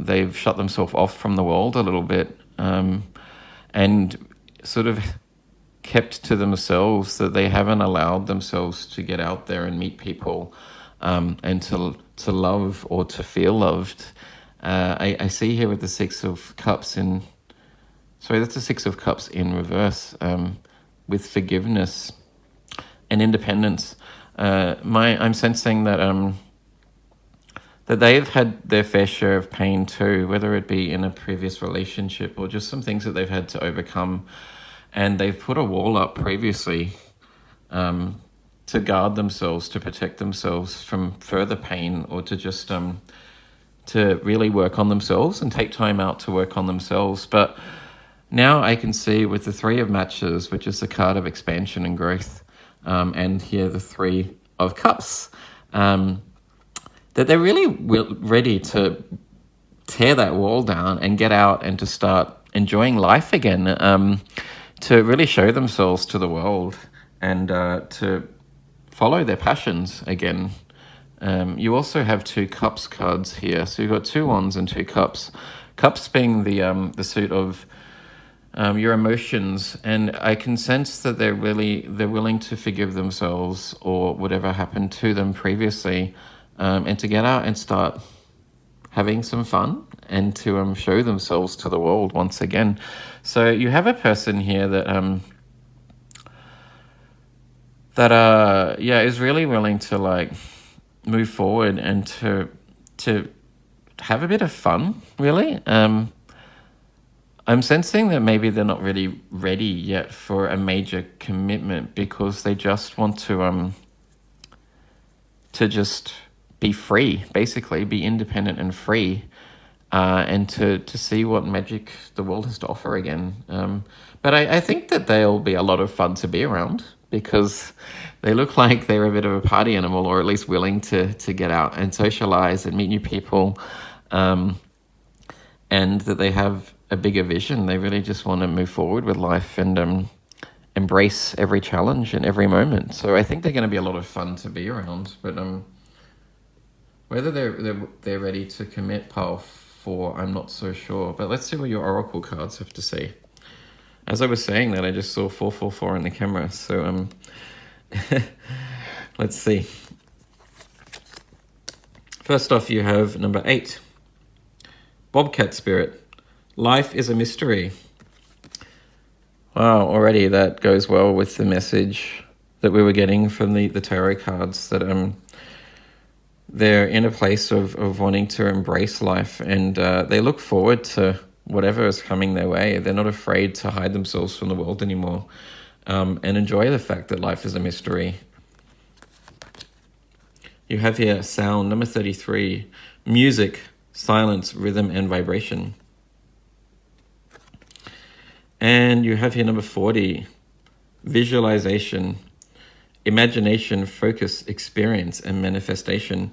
They've shut themselves off from the world a little bit, and sort of kept to themselves, that they haven't allowed themselves to get out there and meet people, and to love or to feel loved. I see here with the Six of Cups in... Sorry, that's the Six of Cups in reverse, with forgiveness and independence. I'm sensing that that they've had their fair share of pain too, whether it be in a previous relationship or just some things that they've had to overcome. And they've put a wall up previously to guard themselves, to protect themselves from further pain, or to just to really work on themselves and take time out to work on themselves. But now I can see with the Three of Matches, which is the card of expansion and growth, and here the Three of Cups, that they're really ready to tear that wall down and get out and to start enjoying life again, to really show themselves to the world and to follow their passions again. You also have 2 Cups cards here. So you've got 2 Wands and 2 Cups. Cups being the suit of your emotions, and I can sense that they're willing to forgive themselves or whatever happened to them previously, and to get out and start having some fun and to show themselves to the world once again. So you have a person here that is really willing to like move forward and to have a bit of fun, really. I'm sensing that maybe they're not really ready yet for a major commitment, because they just want to just be free, basically, be independent and free, and to see what magic the world has to offer again. But I think that they'll be a lot of fun to be around, because they look like they're a bit of a party animal, or at least willing to get out and socialize and meet new people, and that they have a bigger vision. They really just want to move forward with life and embrace every challenge and every moment. So I think they're going to be a lot of fun to be around. But whether they're ready to commit, pile 4, I'm not so sure. But let's see what your oracle cards have to say. As I was saying that, I just saw 444 in the camera. So let's see. First off, you have number 8, Bobcat Spirit. Life is a mystery. Wow, already that goes well with the message that we were getting from the tarot cards, that they're in a place of wanting to embrace life, and they look forward to whatever is coming their way. They're not afraid to hide themselves from the world anymore, and enjoy the fact that life is a mystery. You have here sound, number 33, music, silence, rhythm, and vibration. And you have here number 40, visualization, imagination, focus, experience, and manifestation.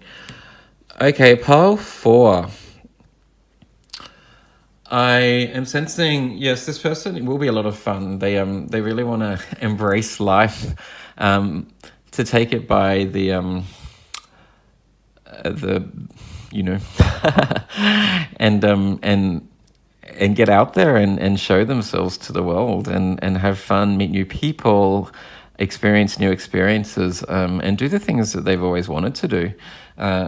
Okay, pile 4. I am sensing, yes, this person will be a lot of fun. They really want to embrace life. to take it by the you know and get out there and show themselves to the world and have fun, meet new people, experience new experiences, and do the things that they've always wanted to do.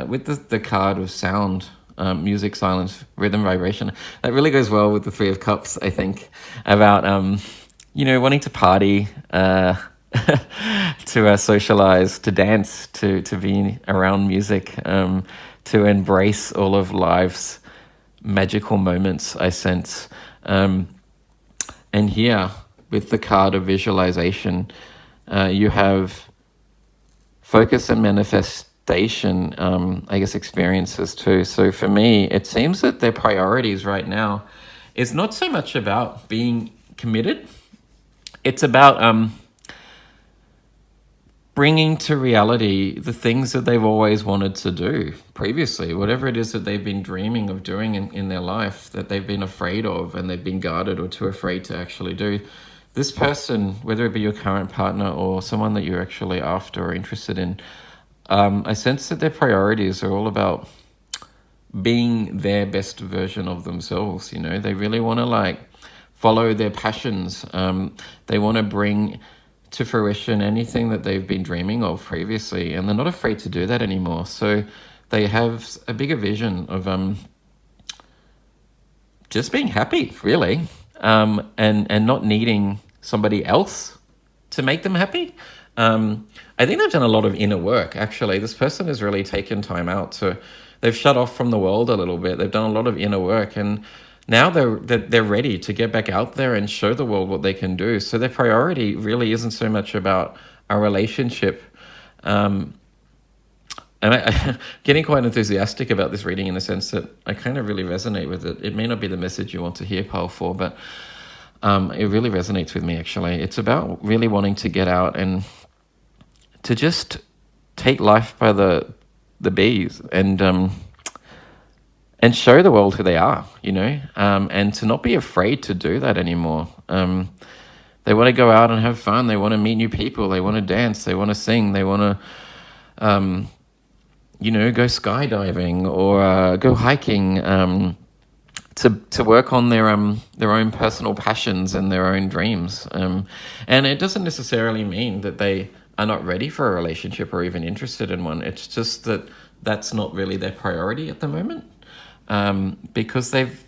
With the card of sound, music, socialize, rhythm, vibration, that really goes well with the Three of Cups, I think, about wanting to party, to socialize, to dance, to be around music, to embrace all of life's magical moments, I sense. And here, with the card of visualization, you have focus and manifestation, I guess, experiences too. So for me, it seems that their priorities right now is not so much about being committed. It's about bringing to reality the things that they've always wanted to do previously, whatever it is that they've been dreaming of doing in their life, that they've been afraid of and they've been guarded or too afraid to actually do. This person, whether it be your current partner or someone that you're actually after or interested in, I sense that their priorities are all about being their best version of themselves. They really want to follow their passions. They want to bring to fruition anything that they've been dreaming of previously, and they're not afraid to do that anymore. So they have a bigger vision of just being happy, really, and not needing somebody else to make them happy. I think they've done a lot of inner work, actually. This person has really taken time out they've shut off from the world a little bit. They've done a lot of inner work, and now they're ready to get back out there and show the world what they can do. So their priority really isn't so much about a relationship. And I'm getting quite enthusiastic about this reading in the sense that I kind of really resonate with it. It may not be the message you want to hear, Pile 4, but it really resonates with me, actually. It's about really wanting to get out and to just take life by the bees and show the world who they are, and to not be afraid to do that anymore. They want to go out and have fun. They want to meet new people. They want to dance. They want to sing. They want to, go skydiving or go hiking, to work on their own personal passions and their own dreams. And it doesn't necessarily mean that they are not ready for a relationship or even interested in one. It's just that that's not really their priority at the moment. Because they've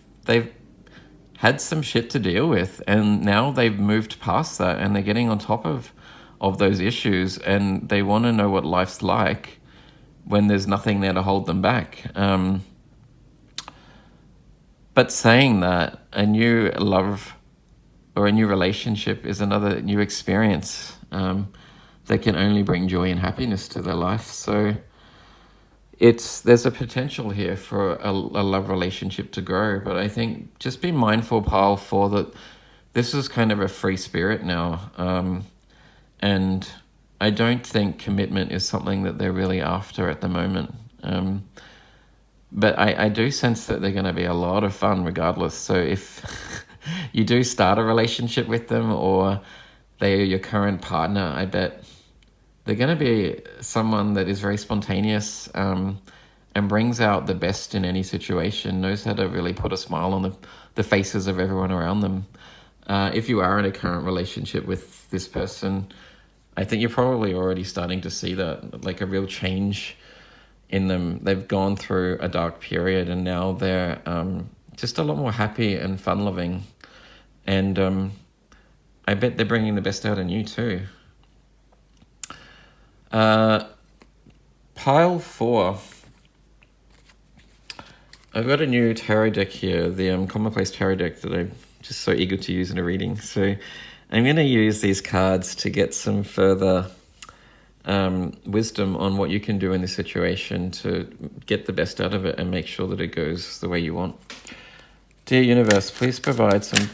had some shit to deal with, and now they've moved past that, and they're getting on top of those issues, and they want to know what life's like when there's nothing there to hold them back. But saying that, a new love or a new relationship is another new experience that can only bring joy and happiness to their life. So there's a potential here for a love relationship to grow, but I think just be mindful, Pile 4, that this is kind of a free spirit now, and I don't think commitment is something that they're really after at the moment. But I do sense that they're going to be a lot of fun regardless. So if you do start a relationship with them, or they are your current partner, I bet they're going to be someone that is very spontaneous, and brings out the best in any situation, knows how to really put a smile on the faces of everyone around them. If you are in a current relationship with this person, I think you're probably already starting to see that, like a real change in them. They've gone through a dark period, and now they're just a lot more happy and fun-loving. And I bet they're bringing the best out in you too. Pile 4. I've got a new tarot deck here, the Commonplace Tarot deck that I'm just so eager to use in a reading. So I'm going to use these cards to get some further wisdom on what you can do in this situation to get the best out of it and make sure that it goes the way you want. Dear Universe, please provide some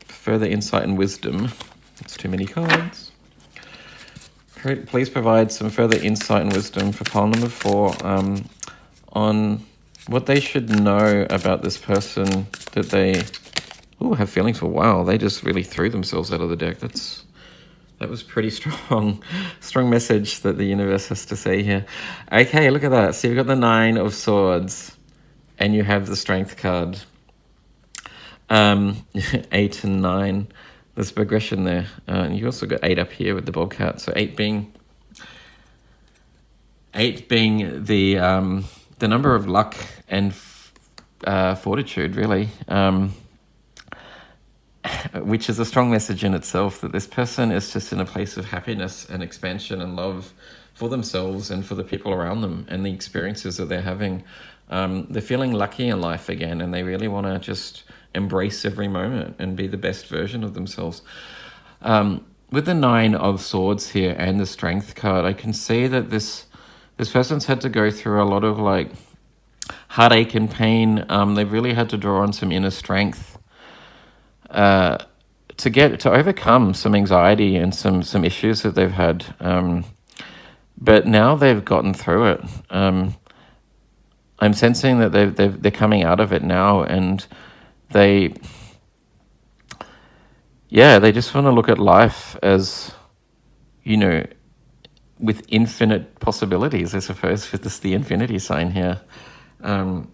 further insight and wisdom. That's too many cards. Please provide some further insight and wisdom for pile number 4 on what they should know about this person that they have feelings for. Wow, they just really threw themselves out of the deck. That's That was pretty strong, strong message that the universe has to say here. Okay, look at that. So you've got the 9 of Swords, and you have the Strength card. 8 and 9. There's progression there. And you also got 8 up here with the bobcat. So 8 being the number of luck and fortitude, really. Which is a strong message in itself, that this person is just in a place of happiness and expansion and love for themselves and for the people around them and the experiences that they're having. They're feeling lucky in life again, and they really want to just embrace every moment and be the best version of themselves. With the 9 of Swords here and the Strength card, I can see that this person's had to go through a lot of like heartache and pain. They've really had to draw on some inner strength to overcome some anxiety and some issues that they've had. But now they've gotten through it. I'm sensing that they're coming out of it now, and they just want to look at life as, with infinite possibilities, I suppose, with the infinity sign here. The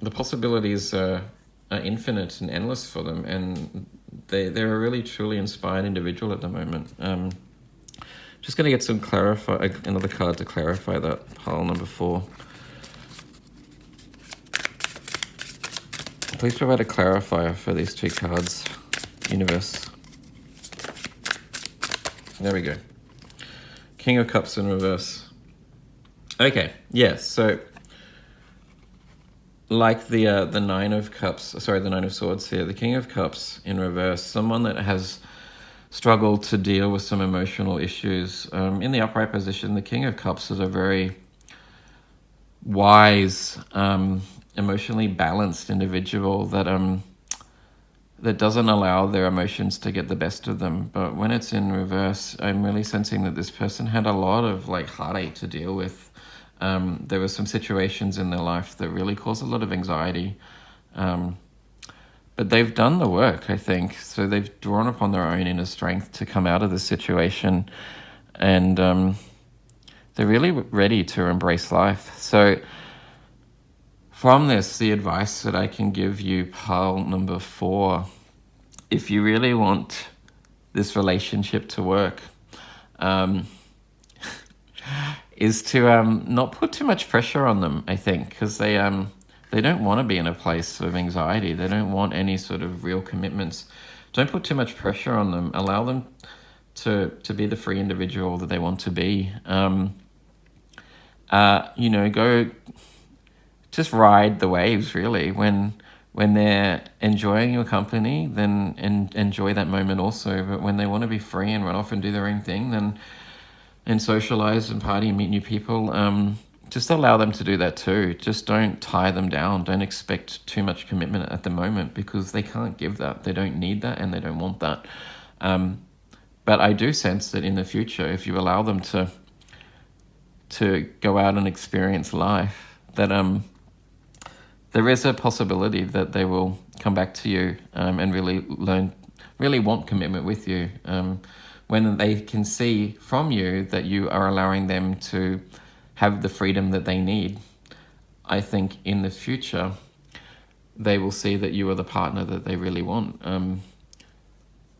possibilities are infinite and endless for them, and they're a really truly inspired individual at the moment. Just going to get another card to clarify that, pile number 4. Please provide a clarifier for these 2 cards, universe. There we go. King of Cups in reverse. Okay, yes, so like the 9 of Cups, the 9 of Swords here, the King of Cups in reverse, someone that has struggled to deal with some emotional issues. In the upright position, the King of Cups is a very wise, emotionally balanced individual that doesn't allow their emotions to get the best of them. But when it's in reverse, I'm really sensing that this person had a lot of like heartache to deal with. There were some situations in their life that really caused a lot of anxiety. But they've done the work, I think. So they've drawn upon their own inner strength to come out of this situation. And they're really ready to embrace life. So from this, the advice that I can give you, pile number 4, if you really want this relationship to work, is to not put too much pressure on them, I think, because they don't want to be in a place of anxiety. They don't want any sort of real commitments. Don't put too much pressure on them. Allow them to be the free individual that they want to be. Go just ride the waves, really. When they're enjoying your company, then enjoy that moment also. But when they want to be free and run off and do their own thing, then and socialize and party and meet new people, just allow them to do that too. Just don't tie them down. Don't expect too much commitment at the moment, because they can't give that. They don't need that, and they don't want that. But I do sense that in the future, if you allow them to go out and experience life, that there is a possibility that they will come back to you and really want commitment with you. When they can see from you that you are allowing them to have the freedom that they need, I think in the future, they will see that you are the partner that they really want,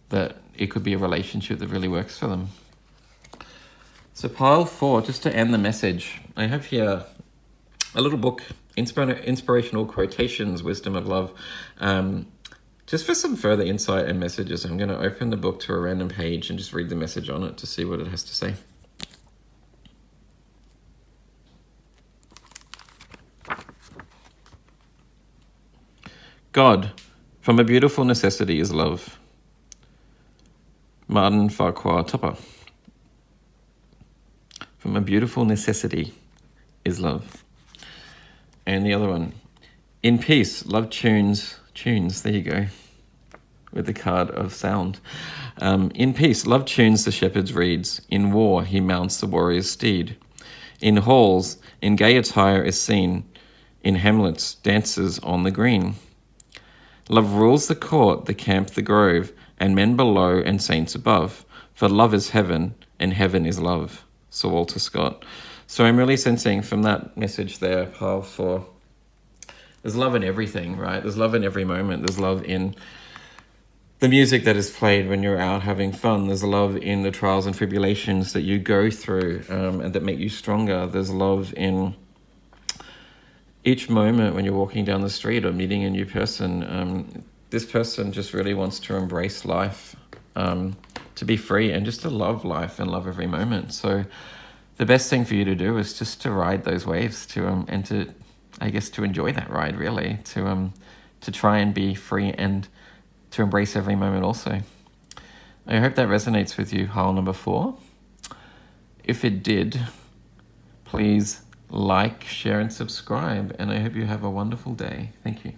that it could be a relationship that really works for them. So pile 4, just to end the message, I have here a little book, Inspirational Quotations, Wisdom of Love. Just for some further insight and messages, I'm going to open the book to a random page and just read the message on it to see what it has to say. God, from a beautiful necessity is love. Martin Farquhar Topper. From a beautiful necessity is love. And the other one, in peace, love tunes, there you go, with the card of sound. In peace, love tunes the shepherd's reeds. In war, he mounts the warrior's steed. In halls, in gay attire is seen. In hamlets, dances on the green. Love rules the court, the camp, the grove, and men below and saints above. For love is heaven, and heaven is love. Sir Walter Scott. So I'm really sensing from that message there, Paul, for there's love in everything, right? There's love in every moment. There's love in the music that is played when you're out having fun. There's love in the trials and tribulations that you go through and that make you stronger. There's love in each moment when you're walking down the street or meeting a new person. This person just really wants to embrace life, to be free and just to love life and love every moment. So the best thing for you to do is just to ride those waves and to, I guess, to enjoy that ride, really, to try and be free and to embrace every moment also. I hope that resonates with you, Heil number 4. If it did, please like, share, and subscribe, and I hope you have a wonderful day. Thank you.